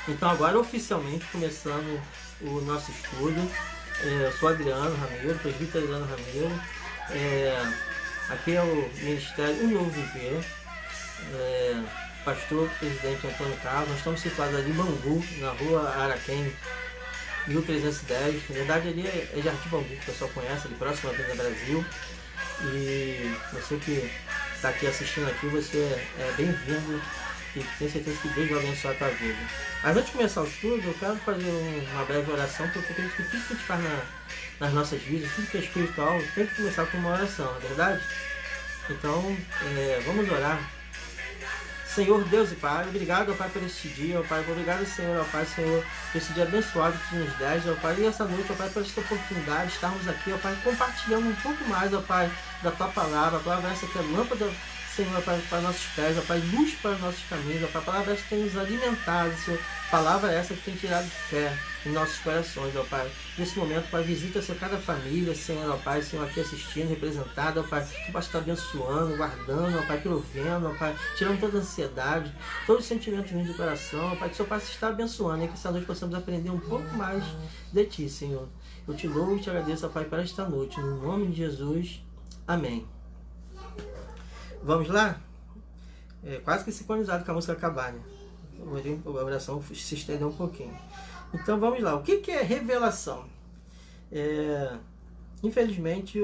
Então agora oficialmente começando o nosso estudo. Eu sou Adriano Ramiro, presbítero Adriano Ramiro. Aqui é o Ministério Um Novo Viver. Pastor Presidente Antônio Carlos. Nós estamos situados ali em Bangu, na rua Araquém, 1310. Na verdade ali é Jardim Bangu, que o pessoal conhece, ali próximo à Avenida Brasil. E você que está aqui assistindo aqui, você é bem-vindo e tenho certeza que Deus vai abençoar a tua vida. Mas antes de começar o estudo, eu quero fazer uma breve oração, porque eu acredito que tudo que a gente faz nas nossas vidas, tudo que é espiritual, tem que começar com uma oração, não é verdade? Então, vamos orar. Senhor Deus e Pai, obrigado, ó Pai, por este dia, ó Pai, obrigado, Senhor, ó Pai, Senhor, por esse dia abençoado que tu nos dás, ó Pai, e essa noite, ó Pai, por esta oportunidade de estarmos aqui, ó Pai, compartilhando um pouco mais, ó Pai, da tua palavra, a palavra essa que é lâmpada, Senhor, ó Pai, para nossos pés, ó Pai, luz para os nossos caminhos, ó Pai, a palavra essa que tem nos alimentado, Senhor, palavra essa que tem tirado fé em nossos corações, ó Pai. Nesse momento, Pai, visita, Senhor, cada família, Senhor, ó Pai, Senhor, aqui assistindo, representado, ó Pai, que possa estar abençoando, guardando, ó Pai, provendo, ó Pai, tirando toda a ansiedade, todos os sentimentos ruins do coração, ó Pai, que o Senhor possa estar abençoando e que essa noite possamos aprender um pouco mais de Ti, Senhor. Eu te louvo e te agradeço, ó Pai, para esta noite, no nome de Jesus. Amém. Vamos lá? Quase que sincronizado com a música acabar, né? A oração se estendeu um pouquinho. Então vamos lá. O que é revelação? Infelizmente,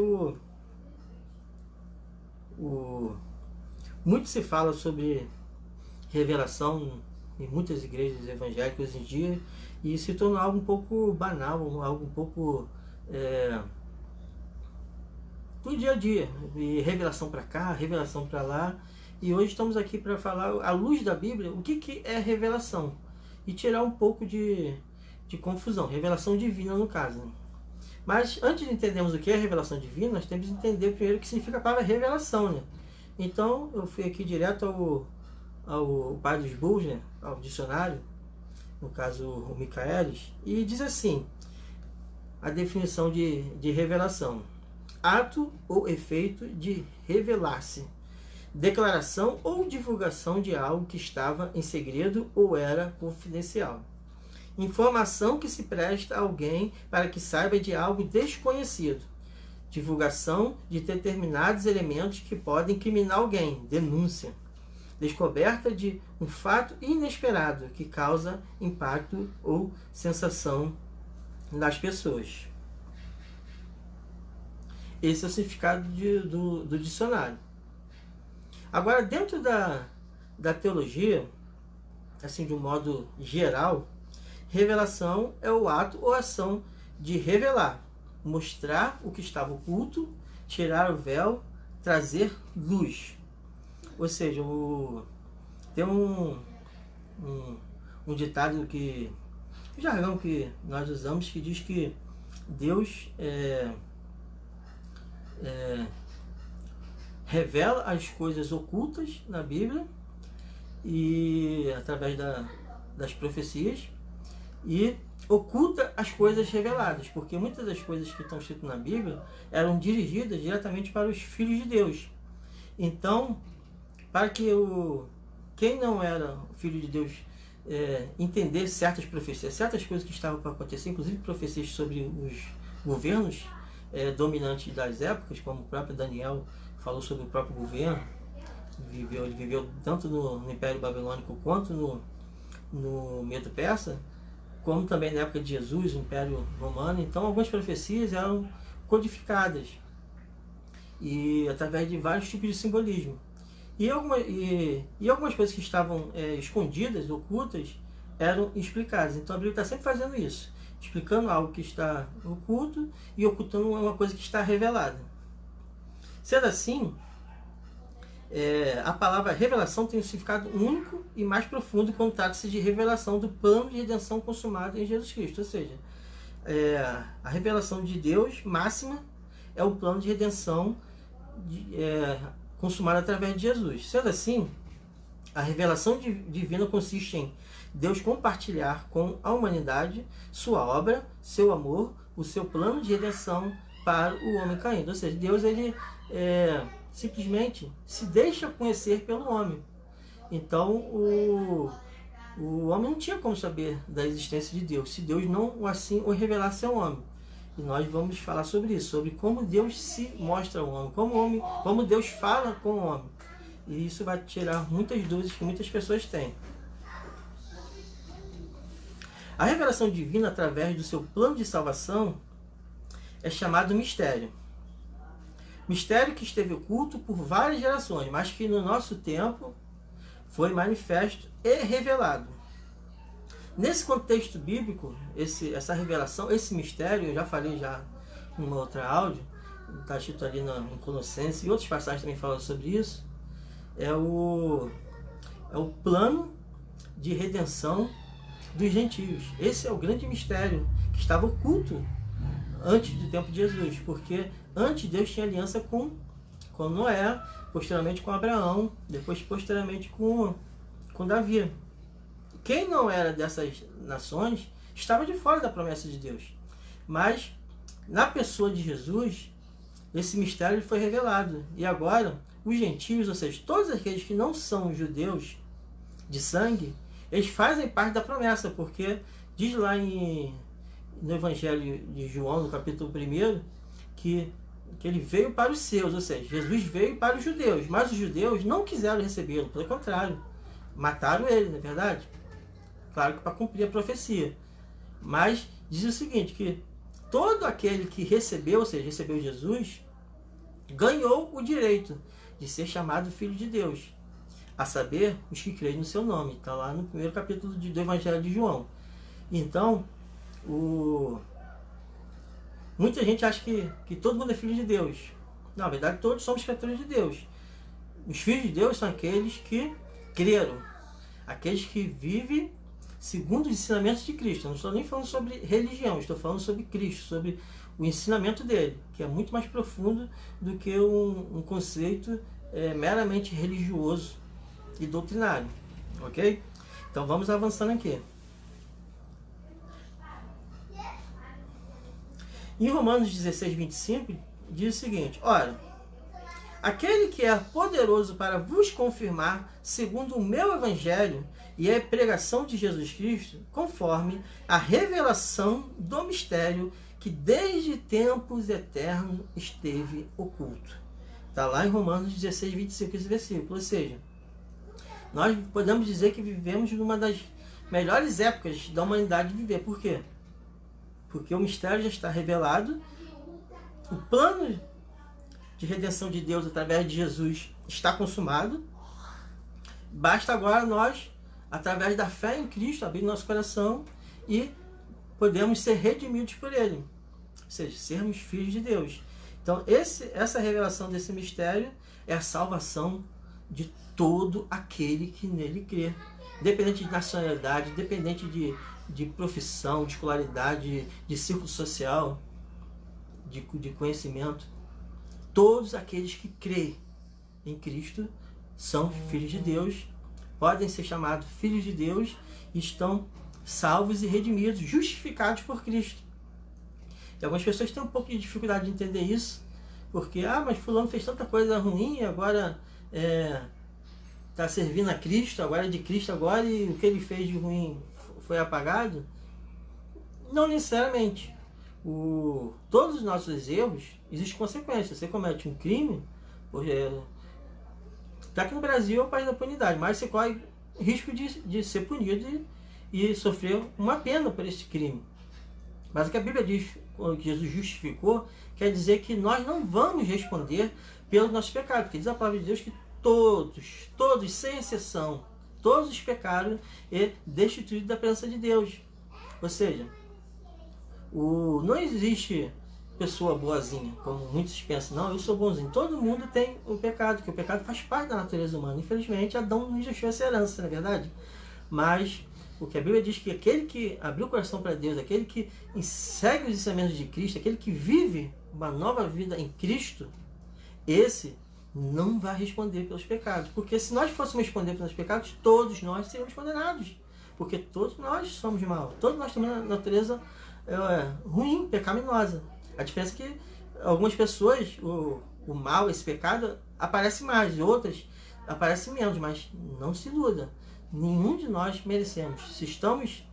muito se fala sobre revelação em muitas igrejas evangélicas hoje em dia e se tornou algo um pouco banal, algo um pouco do dia a dia. E revelação para cá, revelação para lá. E hoje estamos aqui para falar, à luz da Bíblia, o que é revelação. E tirar um pouco de confusão. Revelação divina, no caso. Né? Mas, antes de entendermos o que é revelação divina, nós temos que entender primeiro o que significa a palavra revelação. Né? Então, eu fui aqui direto ao Pai dos Bulls, né? Ao dicionário, no caso, o Michaelis, e diz assim, a definição de revelação. Ato ou efeito de revelar-se. Declaração ou divulgação de algo que estava em segredo ou era confidencial. Informação que se presta a alguém para que saiba de algo desconhecido. Divulgação de determinados elementos que podem incriminar alguém. Denúncia. Descoberta de um fato inesperado que causa impacto ou sensação nas pessoas. Esse é o significado do dicionário. Agora, dentro da teologia, assim de um modo geral, revelação é o ato ou ação de revelar, mostrar o que estava oculto, tirar o véu, trazer luz. Ou seja, tem um ditado um jargão que nós usamos que diz que Deus revela as coisas ocultas na Bíblia e através das profecias e oculta as coisas reveladas, porque muitas das coisas que estão escritas na Bíblia eram dirigidas diretamente para os filhos de Deus. Então, para que quem não era filho de Deus entender certas profecias, certas coisas que estavam para acontecer, inclusive profecias sobre os governos dominantes das épocas, como o próprio Daniel falou sobre o próprio governo, ele viveu tanto no Império Babilônico quanto no Medo-Persa, como também na época de Jesus, no Império Romano. Então algumas profecias eram codificadas e através de vários tipos de simbolismo. E algumas coisas que estavam escondidas, ocultas, eram explicadas. Então a Bíblia está sempre fazendo isso, explicando algo que está oculto e ocultando uma coisa que está revelada. Sendo assim, a palavra revelação tem um significado único e mais profundo quando trata-se de revelação do plano de redenção consumado em Jesus Cristo. Ou seja, a revelação de Deus máxima é o plano de redenção consumado através de Jesus. Sendo assim, a revelação divina consiste em Deus compartilhar com a humanidade sua obra, seu amor, o seu plano de redenção para o homem caído. Ou seja, Deus ele simplesmente se deixa conhecer pelo homem. Então, o homem não tinha como saber da existência de Deus, se Deus não assim o revelasse ao homem. E nós vamos falar sobre isso, sobre como Deus se mostra ao homem, como Deus fala com o homem. E isso vai tirar muitas dúvidas que muitas pessoas têm. A revelação divina, através do seu plano de salvação, é chamado mistério. Mistério que esteve oculto por várias gerações, mas que no nosso tempo foi manifesto e revelado. Nesse contexto bíblico, essa revelação, esse mistério, eu já falei numa outra áudio, está escrito ali em Colossenses, e outras passagens também falam sobre isso, é o plano de redenção dos gentios. Esse é o grande mistério que estava oculto antes do tempo de Jesus, porque antes Deus tinha aliança com Noé, posteriormente com Abraão, depois posteriormente com Davi. Quem não era dessas nações estava de fora da promessa de Deus. Mas na pessoa de Jesus, esse mistério foi revelado. E agora, os gentios, ou seja, todos aqueles que não são judeus de sangue, eles fazem parte da promessa, porque diz lá no Evangelho de João, no capítulo 1, que ele veio para os seus, ou seja, Jesus veio para os judeus, mas os judeus não quiseram recebê-lo, pelo contrário, mataram ele, não é verdade? Claro que para cumprir a profecia. Mas diz o seguinte, que todo aquele que recebeu, ou seja, recebeu Jesus, ganhou o direito de ser chamado filho de Deus, a saber, os que creem no seu nome. Está lá no primeiro capítulo do Evangelho de João. Então, muita gente acha que todo mundo é filho de Deus. Na verdade, todos somos criaturas de Deus. Os filhos de Deus são aqueles que creram, aqueles que vivem segundo os ensinamentos de Cristo. Eu não estou nem falando sobre religião, estou falando sobre Cristo, sobre o ensinamento dele, que é muito mais profundo do que um conceito meramente religioso e doutrinário. Ok? Então vamos avançando aqui. Em Romanos 16, 25, diz o seguinte: ora, aquele que é poderoso para vos confirmar, segundo o meu evangelho e a pregação de Jesus Cristo, conforme a revelação do mistério que desde tempos eternos esteve oculto. Está lá em Romanos 16, 25, esse versículo. Ou seja, nós podemos dizer que vivemos numa das melhores épocas da humanidade de viver. Por quê? Porque o mistério já está revelado, o plano de redenção de Deus através de Jesus está consumado. Basta agora nós, através da fé em Cristo, abrir nosso coração e podemos ser redimidos por Ele. Ou seja, sermos filhos de Deus. Então, essa revelação desse mistério é a salvação de todo aquele que nele crê. Independente de nacionalidade, independente de profissão, de escolaridade, de círculo social, de conhecimento. Todos aqueles que creem em Cristo são filhos de Deus, podem ser chamados filhos de Deus e estão salvos e redimidos, justificados por Cristo. E algumas pessoas têm um pouco de dificuldade de entender isso, porque, mas fulano fez tanta coisa ruim, agora está servindo a Cristo, agora é de Cristo agora, e o que ele fez de ruim foi apagado. Não necessariamente. Todos os nossos erros, existem consequências. Você comete um crime, está aqui no Brasil é o país da punidade, mas você corre risco de ser punido e sofrer uma pena por esse crime. Mas o que a Bíblia diz, quando Jesus justificou, quer dizer que nós não vamos responder pelos nossos pecados, porque diz a palavra de Deus que todos, sem exceção, todos os pecaram e destituídos da presença de Deus. Ou seja, não existe pessoa boazinha, como muitos pensam. Não, eu sou bonzinho. Todo mundo tem o pecado, que o pecado faz parte da natureza humana. Infelizmente, Adão não nos deixou essa herança, não é verdade? Mas o que a Bíblia diz que aquele que abriu o coração para Deus, aquele que segue os ensinamentos de Cristo, aquele que vive uma nova vida em Cristo, esse não vai responder pelos pecados. Porque se nós fôssemos responder pelos pecados, todos nós seríamos condenados. Porque todos nós somos mal. Todos nós temos uma natureza ruim, pecaminosa. A diferença é que algumas pessoas, o mal, esse pecado, aparece mais. E outras aparece menos. Mas não se iluda. Nenhum de nós merecemos. Se estamos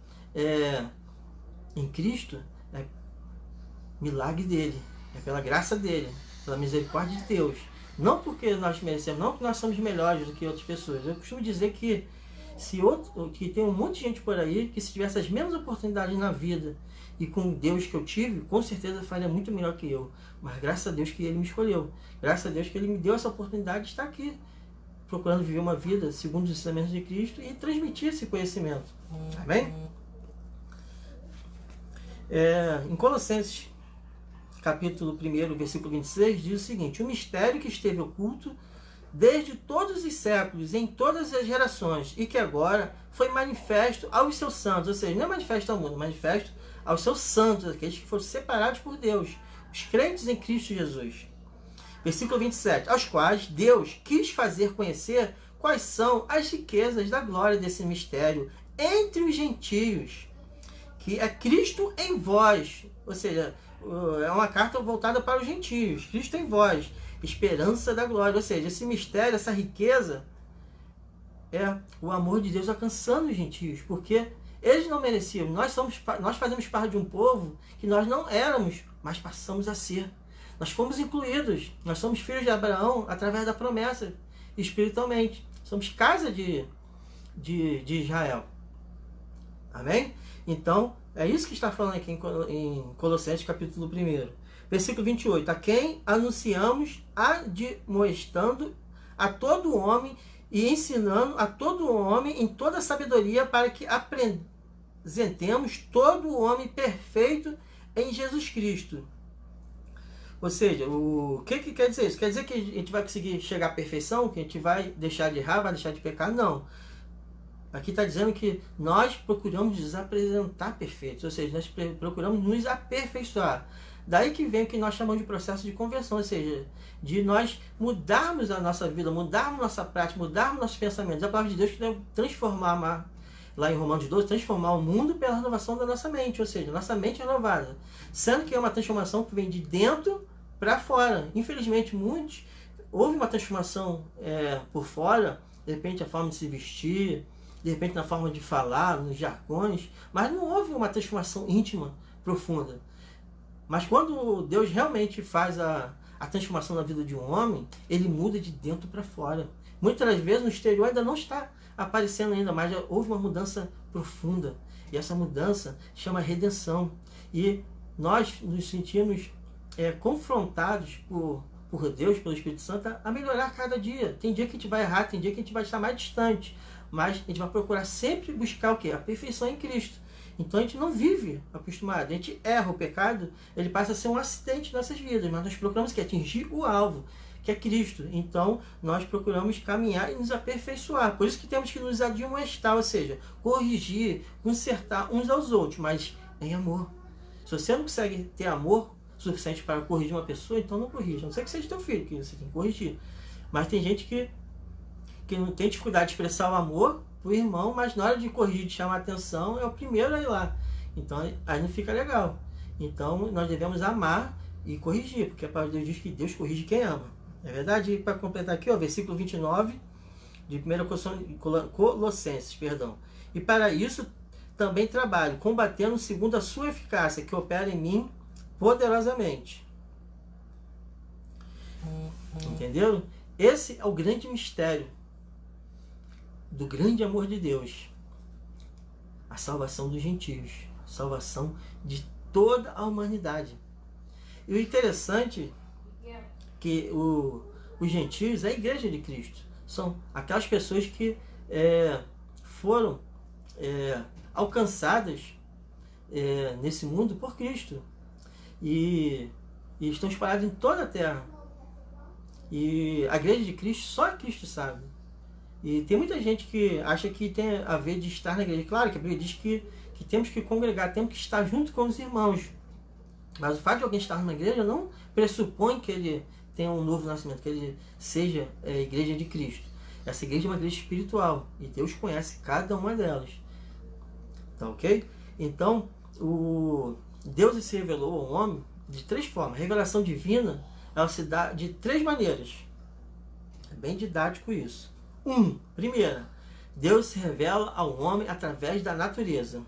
em Cristo, é milagre dele, é pela graça dele, pela misericórdia de Deus. Não porque nós merecemos, não porque nós somos melhores do que outras pessoas. Eu costumo dizer que que tem um monte de gente por aí que, se tivesse as mesmas oportunidades na vida e com Deus que eu tive, com certeza faria muito melhor que eu. Mas graças a Deus que Ele me escolheu. Graças a Deus que Ele me deu essa oportunidade de estar aqui, procurando viver uma vida segundo os ensinamentos de Cristo e transmitir esse conhecimento. Amém? Em Colossenses, capítulo 1, versículo 26, diz o seguinte: o mistério que esteve oculto desde todos os séculos, em todas as gerações, e que agora foi manifesto aos seus santos, ou seja, não é manifesto ao mundo, manifesto aos seus santos, aqueles que foram separados por Deus, os crentes em Cristo Jesus. Versículo 27, aos quais Deus quis fazer conhecer quais são as riquezas da glória desse mistério entre os gentios, que é Cristo em vós, ou seja, é uma carta voltada para os gentios, Cristo em vós, esperança da glória, ou seja, esse mistério, essa riqueza é o amor de Deus alcançando os gentios, porque eles não mereciam. Nós fazemos parte de um povo que nós não éramos, mas passamos a ser. Nós fomos incluídos, nós somos filhos de Abraão através da promessa, espiritualmente. Somos casa de Israel. Amém? Então, é isso que está falando aqui em Colossenses capítulo 1. Versículo 28, a quem anunciamos admoestando a todo homem e ensinando a todo homem em toda sabedoria, para que apresentemos todo o homem perfeito em Jesus Cristo. Ou seja, o que quer dizer isso? Quer dizer que a gente vai conseguir chegar à perfeição, que a gente vai deixar de errar, vai deixar de pecar? Não. Aqui está dizendo que nós procuramos nos apresentar perfeitos, ou seja, nós procuramos nos aperfeiçoar. Daí que vem o que nós chamamos de processo de conversão, ou seja, de nós mudarmos a nossa vida, mudarmos nossa prática, mudarmos nossos pensamentos. A palavra de Deus que deve transformar, lá em Romanos 12, transformar o mundo pela renovação da nossa mente, ou seja, nossa mente é renovada. Sendo que é uma transformação que vem de dentro para fora. Infelizmente, houve uma transformação por fora, de repente a forma de se vestir, de repente na forma de falar, nos jargões, mas não houve uma transformação íntima, profunda. Mas quando Deus realmente faz a transformação na vida de um homem, ele muda de dentro para fora. Muitas das vezes no exterior ainda não está aparecendo ainda, mas já houve uma mudança profunda. E essa mudança chama redenção. E nós nos sentimos confrontados por Deus, pelo Espírito Santo, a melhorar cada dia. Tem dia que a gente vai errar, tem dia que a gente vai estar mais distante. Mas a gente vai procurar sempre buscar o quê? A perfeição em Cristo. Então a gente não vive acostumado, a gente erra. O pecado, ele passa a ser um acidente em nossas vidas, mas nós procuramos atingir o alvo, que é Cristo. Então nós procuramos caminhar e nos aperfeiçoar. Por isso que temos que nos admoestar, ou seja, corrigir, consertar uns aos outros, mas em amor. Se você não consegue ter amor suficiente para corrigir uma pessoa, então não corrija. A não ser que seja teu filho, que você tem que corrigir. Mas tem gente que não tem dificuldade de expressar o amor pro irmão, mas na hora de corrigir, de chamar a atenção, é o primeiro a ir lá. Então aí não fica legal. Então nós devemos amar e corrigir, porque a palavra de Deus diz que Deus corrige quem ama. É verdade? E para completar aqui, versículo 29 de 1 Colossenses, perdão. E para isso também trabalho, combatendo segundo a sua eficácia, que opera em mim poderosamente. Entenderam? Esse é o grande mistério do grande amor de Deus, a salvação dos gentios, a salvação de toda a humanidade. E o interessante é que os gentios é a igreja de Cristo, são aquelas pessoas que foram alcançadas nesse mundo por Cristo e estão espalhados em toda a terra. E a igreja de Cristo, só Cristo sabe. E tem muita gente que acha que tem a ver de estar na igreja. Claro que a Bíblia diz que temos que congregar, temos que estar junto com os irmãos. Mas o fato de alguém estar numa igreja não pressupõe que ele tenha um novo nascimento, que ele seja a igreja de Cristo. Essa igreja é uma igreja espiritual e Deus conhece cada uma delas. Tá ok? Então, Deus se revelou ao homem de três formas. A revelação divina, ela se dá de três maneiras. É bem didático isso. Primeira, Deus se revela ao homem através da natureza.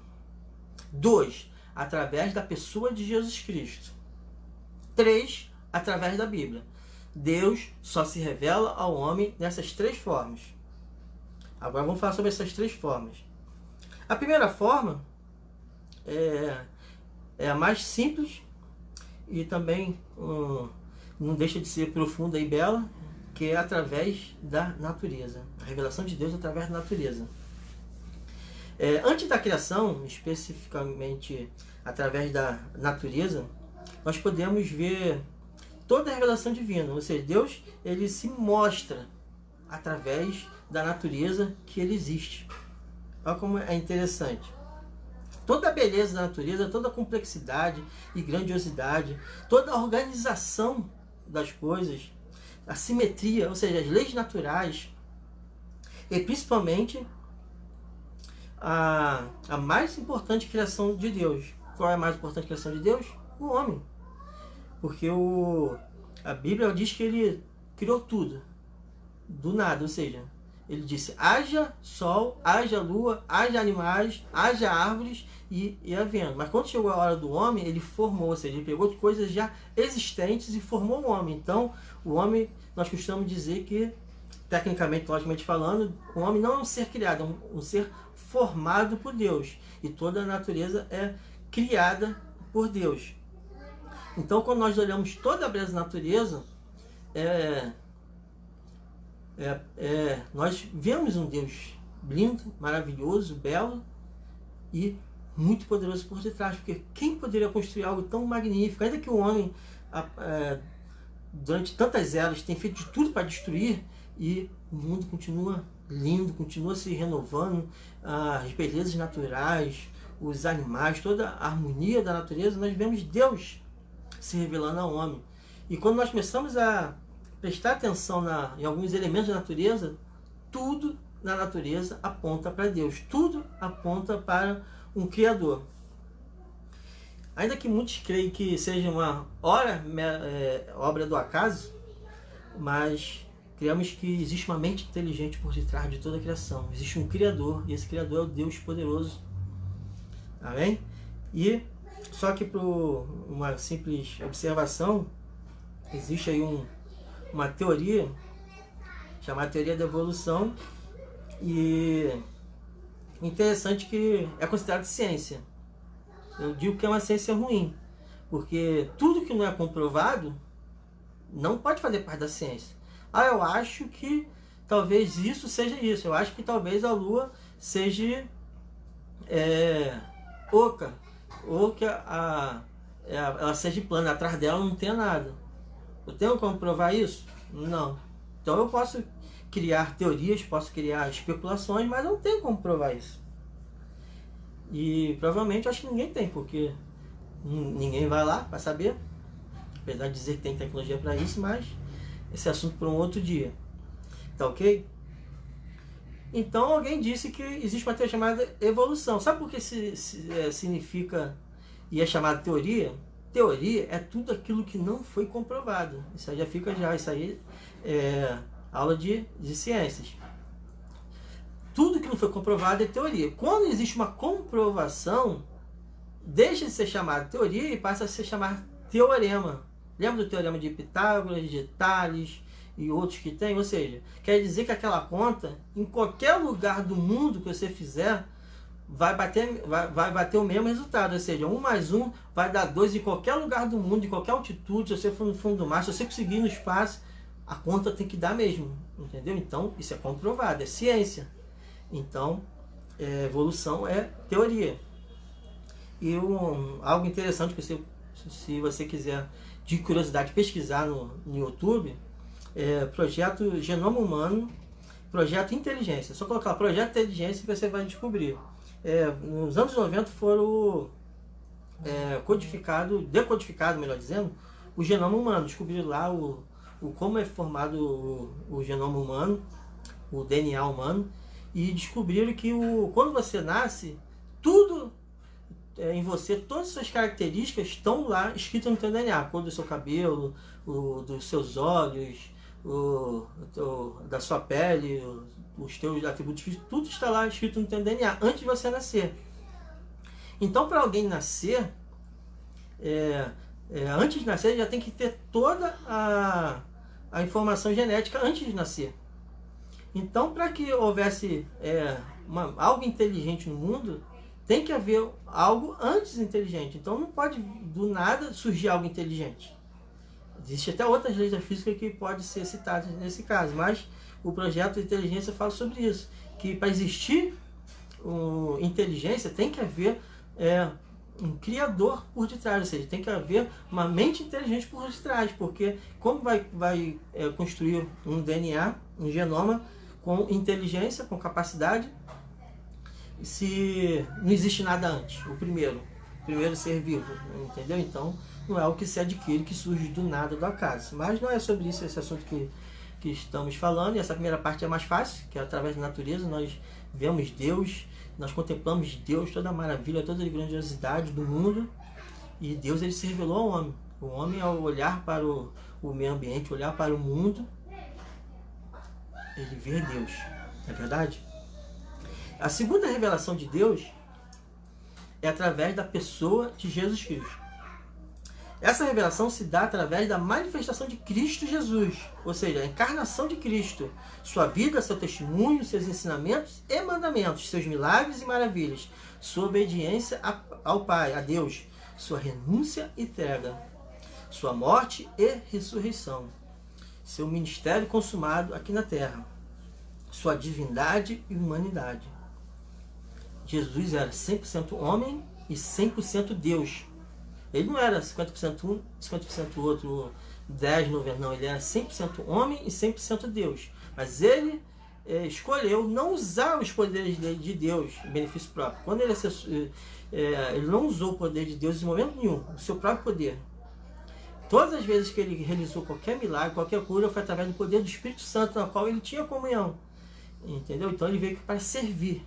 2, através da pessoa de Jesus Cristo. 3, através da Bíblia. Deus só se revela ao homem nessas 3 formas. Agora vamos falar sobre essas 3 formas. A primeira forma é a mais simples e também não deixa de ser profunda e bela, que é através da natureza. A revelação de Deus através da natureza. Antes da criação, especificamente através da natureza, nós podemos ver toda a revelação divina. Ou seja, Deus ele se mostra através da natureza que ele existe. Olha como é interessante. Toda a beleza da natureza, toda a complexidade e grandiosidade, toda a organização das coisas, a simetria, ou seja, as leis naturais, e principalmente a mais importante criação de Deus. Qual é a mais importante criação de Deus? O homem. Porque a Bíblia diz que ele criou tudo, do nada, ou seja, ele disse, haja sol, haja lua, haja animais, haja árvores e havendo. Mas quando chegou a hora do homem, ele formou, ou seja, ele pegou coisas já existentes e formou o homem. Então, o homem, nós costumamos dizer que, tecnicamente, logicamente falando, o homem não é um ser criado, é um ser formado por Deus. E toda a natureza é criada por Deus. Então, quando nós olhamos toda a beleza da natureza, nós vemos um Deus lindo, maravilhoso, belo e muito poderoso por detrás. Porque quem poderia construir algo tão magnífico? Ainda que o homem, durante tantas eras, tenha feito de tudo para destruir, e o mundo continua lindo, continua se renovando, as belezas naturais, os animais, toda a harmonia da natureza, nós vemos Deus se revelando ao homem. E quando nós começamos a prestar atenção em alguns elementos da natureza, tudo na natureza aponta para Deus. Tudo aponta para um Criador. Ainda que muitos creem que seja uma obra do acaso, mas cremos que existe uma mente inteligente por detrás de toda a criação. Existe um Criador, e esse Criador é o Deus poderoso. Amém? E só que por uma simples observação, existe aí uma teoria chamada teoria da evolução, e interessante que é considerado ciência. Eu digo que é uma ciência ruim, porque tudo que não é comprovado não pode fazer parte da ciência. Eu acho que talvez isso seja isso, eu acho que talvez a Lua seja oca, ou que ela seja plana, atrás dela não tenha nada. Eu tenho como provar isso? Não. Então eu posso criar teorias, posso criar especulações, mas eu não tenho como provar isso. E provavelmente eu acho que ninguém tem, porque ninguém vai lá para saber. Apesar de dizer que tem tecnologia para isso, mas esse assunto para um outro dia. Tá ok? Então alguém disse que existe uma teoria chamada evolução. Sabe por que significa e é chamada teoria? Teoria é tudo aquilo que não foi comprovado. Isso aí já fica isso aí é aula de ciências. Tudo que não foi comprovado é teoria. Quando existe uma comprovação, deixa de ser chamado teoria e passa a ser chamado teorema. Lembra do teorema de Pitágoras, de Tales e outros que tem? Ou seja, quer dizer que aquela conta, em qualquer lugar do mundo que você fizer, vai bater o mesmo resultado. Ou seja, 1 mais 1 vai dar 2 em qualquer lugar do mundo, em qualquer altitude. Se você for no fundo do mar, se você conseguir no espaço, a conta tem que dar mesmo. Entendeu? Então, isso é comprovado, é ciência. Então, evolução é teoria. E algo interessante, que se você quiser, de curiosidade, pesquisar no YouTube, projeto Genoma Humano, projeto Inteligência. Só colocar projeto Inteligência que você vai descobrir. Nos anos 90 foram decodificado, melhor dizendo, o genoma humano. Descobriram lá como é formado o genoma humano, o DNA humano, e descobriram que quando você nasce, tudo em você, todas as suas características estão lá escritas no teu DNA. A cor do seu cabelo, dos seus olhos, da sua pele, os teus atributos físicos, tudo está lá escrito no teu DNA, antes de você nascer. Então, para alguém nascer, antes de nascer, já tem que ter toda a informação genética antes de nascer. Então, para que houvesse algo inteligente no mundo, tem que haver algo antes inteligente. Então, não pode do nada surgir algo inteligente. Existem até outras leis da física que podem ser citadas nesse caso, mas o projeto de inteligência fala sobre isso, que para existir inteligência tem que haver um criador por detrás, ou seja, tem que haver uma mente inteligente por detrás, porque como vai construir um DNA, um genoma com inteligência, com capacidade, se não existe nada antes, o primeiro ser vivo, entendeu? Então, não é algo que se adquire, que surge do nada, do acaso. Mas não é sobre isso esse assunto que estamos falando. E essa primeira parte é mais fácil, que é através da natureza, nós vemos Deus, nós contemplamos Deus, toda a maravilha, toda a grandiosidade do mundo. E Deus, ele se revelou ao homem. O homem, ao olhar para o meio ambiente, olhar para o mundo, ele vê Deus. Não é verdade? A segunda revelação de Deus é através da pessoa de Jesus Cristo. Essa revelação se dá através da manifestação de Cristo Jesus, ou seja, a encarnação de Cristo, sua vida, seu testemunho, seus ensinamentos e mandamentos, seus milagres e maravilhas, sua obediência ao Pai, a Deus, sua renúncia e entrega, sua morte e ressurreição, seu ministério consumado aqui na terra, sua divindade e humanidade. Jesus era 100% homem e 100% Deus. Ele não era 50% um, 50% outro, 10, 90, não. Ele era 100% homem e 100% Deus. Mas ele escolheu não usar os poderes de Deus em benefício próprio. Quando ele não usou o poder de Deus em momento nenhum, o seu próprio poder. Todas as vezes que ele realizou qualquer milagre, qualquer cura, foi através do poder do Espírito Santo, na qual ele tinha comunhão. Entendeu? Então ele veio para servir.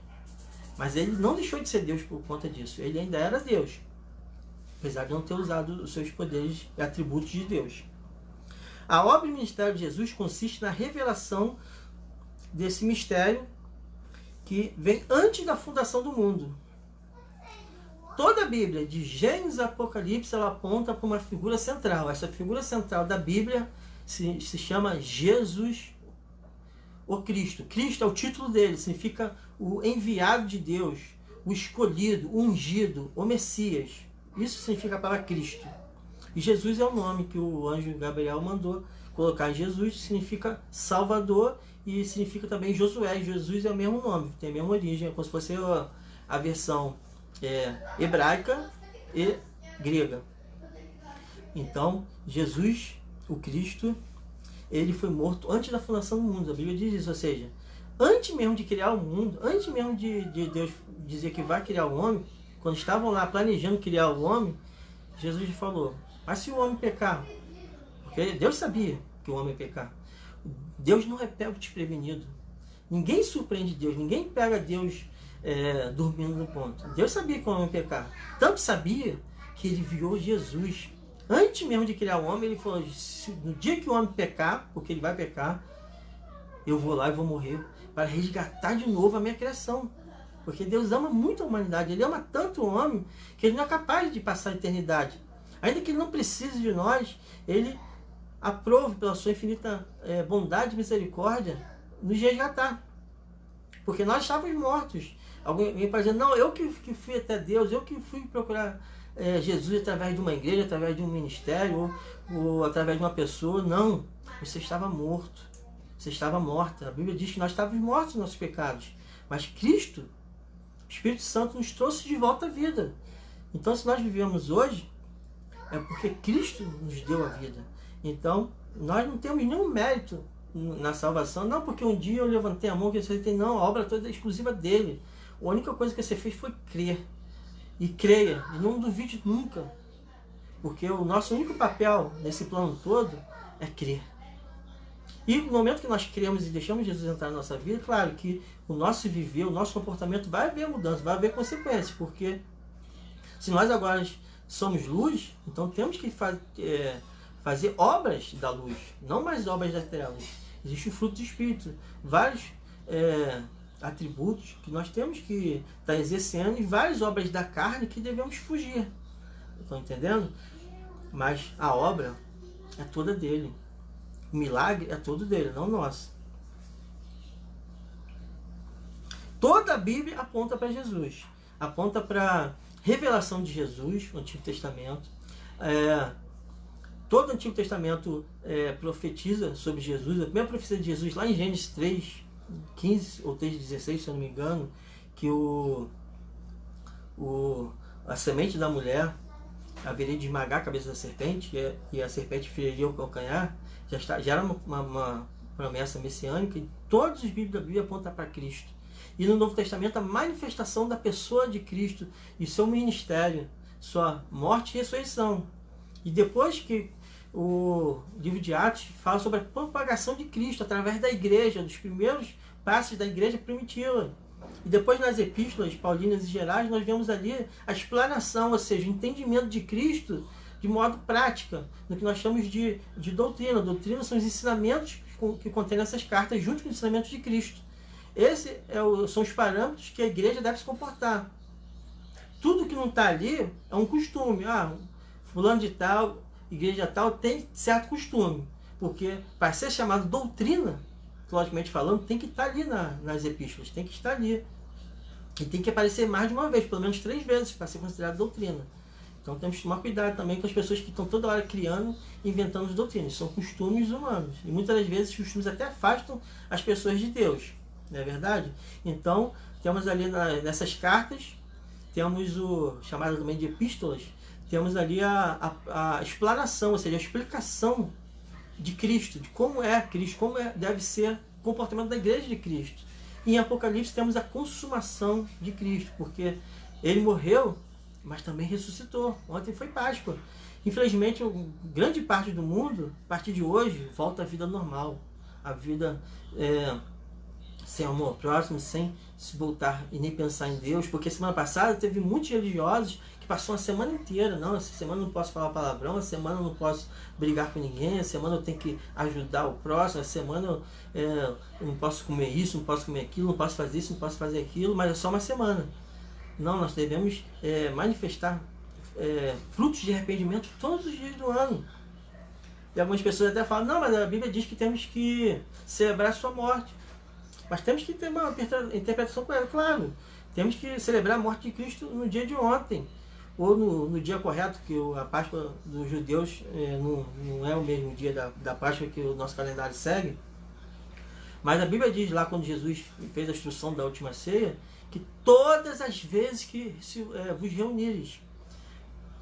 Mas ele não deixou de ser Deus por conta disso. Ele ainda era Deus, apesar de não ter usado os seus poderes e atributos de Deus. A obra e ministério de Jesus consiste na revelação desse mistério que vem antes da fundação do mundo. Toda a Bíblia, de Gênesis a Apocalipse, ela aponta para uma figura central. Essa figura central da Bíblia se chama Jesus, o Cristo. Cristo é o título dele, significa o enviado de Deus, o escolhido, o ungido, o Messias. Isso significa a palavra Cristo. E Jesus é o nome que o anjo Gabriel mandou colocar em Jesus, significa Salvador e significa também Josué. Jesus é o mesmo nome, tem a mesma origem, é como se fosse a versão hebraica e grega. Então, Jesus, o Cristo, ele foi morto antes da fundação do mundo. A Bíblia diz isso, ou seja, antes mesmo de criar o mundo, antes mesmo de Deus dizer que vai criar o homem, quando estavam lá planejando criar o homem, Jesus falou, mas se o homem pecar, porque Deus sabia que o homem ia pecar, Deus não é pego desprevenido, ninguém surpreende Deus, ninguém pega Deus dormindo no ponto. Deus sabia que o homem ia pecar, tanto sabia que ele enviou Jesus. Antes mesmo de criar o homem, ele falou, no dia que o homem pecar, porque ele vai pecar, eu vou lá e vou morrer para resgatar de novo a minha criação. Porque Deus ama muito a humanidade, ele ama tanto o homem que ele não é capaz de passar a eternidade. Ainda que ele não precise de nós, ele aprove pela sua infinita bondade e misericórdia nos resgatar. Porque nós estávamos mortos. Alguém pode dizer, não, eu que fui até Deus, eu que fui procurar Jesus através de uma igreja, através de um ministério, ou através de uma pessoa. Não, você estava morto, você estava morta. A Bíblia diz que nós estávamos mortos nos nossos pecados, mas Cristo, o Espírito Santo, nos trouxe de volta à vida. Então, se nós vivemos hoje, é porque Cristo nos deu a vida. Então, nós não temos nenhum mérito na salvação, não porque um dia eu levantei a mão que eu aceitei, não, a obra toda é exclusiva dele. A única coisa que você fez foi crer. E creia, e não duvide nunca. Porque o nosso único papel nesse plano todo é crer. E no momento que nós cremos e deixamos Jesus entrar na nossa vida, claro que o nosso viver, o nosso comportamento vai haver mudança, vai haver consequências. Porque se nós agora somos luz, então temos que fazer obras da luz, não mais obras das trevas. Existe o fruto do Espírito, vários atributos que nós temos que estar exercendo e várias obras da carne que devemos fugir. Estão entendendo? Mas a obra é toda dele. O milagre é todo dele, não nosso. Toda a Bíblia aponta para Jesus. Aponta para a revelação de Jesus, o Antigo Testamento. Todo o Antigo Testamento profetiza sobre Jesus. A primeira profecia de Jesus, lá em Gênesis 3:15 ou 3:16, se eu não me engano, que a semente da mulher haveria de esmagar a cabeça da serpente e a serpente feriria o calcanhar, já era uma promessa messiânica, e todos os livros da Bíblia apontam para Cristo. E no Novo Testamento, a manifestação da pessoa de Cristo e seu ministério, sua morte e ressurreição. E depois que o livro de Atos fala sobre a propagação de Cristo através da igreja, dos primeiros passos da igreja primitiva. E depois nas epístolas paulinas e gerais, nós vemos ali a explanação, ou seja, o entendimento de Cristo de modo prática, no que nós chamamos de doutrina. Doutrina são os ensinamentos que contêm essas cartas, junto com os ensinamentos de Cristo. Esses são os parâmetros que a igreja deve se comportar. Tudo que não está ali é um costume. Fulano de tal, igreja tal, tem certo costume. Porque para ser chamado doutrina, logicamente falando, tem que estar ali nas epístolas, tem que estar ali. E tem que aparecer mais de uma vez, pelo menos 3 vezes, para ser considerado doutrina. Então temos que tomar cuidado também com as pessoas que estão toda hora criando, inventando doutrinas. São costumes humanos. E muitas das vezes os costumes até afastam as pessoas de Deus. Não é verdade? Então, temos ali nessas cartas, temos o chamado também de epístolas, temos ali a explanação, ou seja, a explicação de Cristo, de como é Cristo, como deve ser o comportamento da igreja de Cristo. E em Apocalipse temos a consumação de Cristo, porque ele morreu, mas também ressuscitou. Ontem foi Páscoa. Infelizmente, grande parte do mundo, a partir de hoje, volta à vida normal. A vida sem amor próximo, sem se voltar e nem pensar em Deus, porque semana passada teve muitos religiosos que passou uma semana inteira, não, essa semana eu não posso falar palavrão, essa semana eu não posso brigar com ninguém, essa semana eu tenho que ajudar o próximo, essa semana eu não posso comer isso, não posso comer aquilo, não posso fazer isso, não posso fazer aquilo, mas é só uma semana. Não, nós devemos manifestar frutos de arrependimento todos os dias do ano. E algumas pessoas até falam, não, mas a Bíblia diz que temos que celebrar a sua morte. Mas temos que ter uma interpretação correta, claro. Temos que celebrar a morte de Cristo no dia de ontem. Ou no dia correto, que a Páscoa dos judeus não é o mesmo dia da Páscoa que o nosso calendário segue. Mas a Bíblia diz lá, quando Jesus fez a instrução da última ceia, que todas as vezes que vos reunires.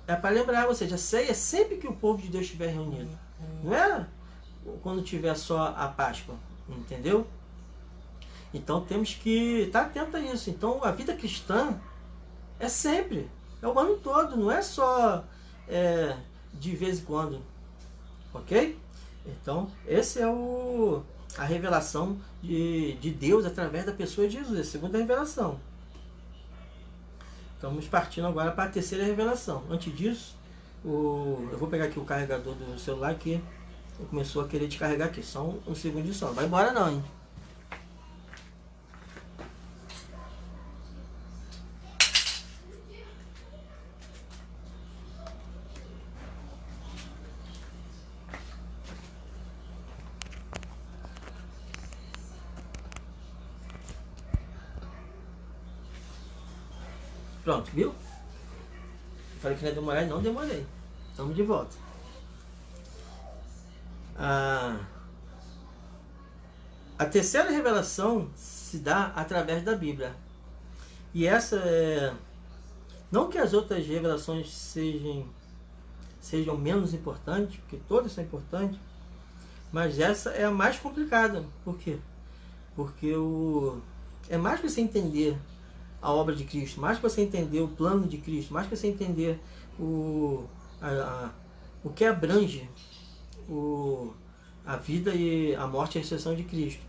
É para lembrar, ou seja, a ceia é sempre que o povo de Deus estiver reunido. Não é quando tiver só a Páscoa. Entendeu? Então temos que estar atento a isso. Então a vida cristã é sempre, é o ano todo, não é só de vez em quando. Ok? Então esse é a revelação de Deus através da pessoa de Jesus, a segunda revelação. Estamos partindo agora para a terceira revelação. Antes disso, eu vou pegar aqui o carregador do celular que começou a querer descarregar aqui. Só um segundo só. Não vai embora não, hein? Pronto, viu? Eu falei que não ia demorar e não demorei. Estamos de volta. A terceira revelação se dá através da Bíblia. E essa não que as outras revelações sejam menos importantes, porque todas são importantes, mas essa é a mais complicada. Por quê? Porque é mais para você entender a obra de Cristo, mais para você entender o plano de Cristo, mais para você entender o que abrange a vida e a morte e a ressurreição de Cristo.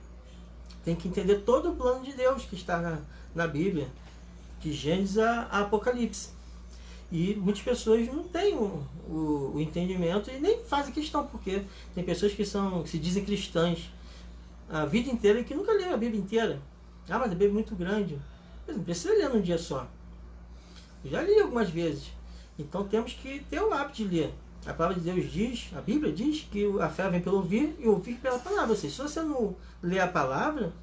Tem que entender todo o plano de Deus que está na Bíblia, de Gênesis a Apocalipse. E muitas pessoas não têm o entendimento e nem fazem questão, porque tem pessoas que se dizem cristãs a vida inteira e que nunca leram a Bíblia inteira. Ah, mas a Bíblia é muito grande. Mas não precisa ler num dia só. Eu já li algumas vezes. Então temos que ter o hábito de ler. A palavra de Deus diz, a Bíblia diz que a fé vem pelo ouvir e ouvir pela palavra. Ou seja, se você não ler a palavra,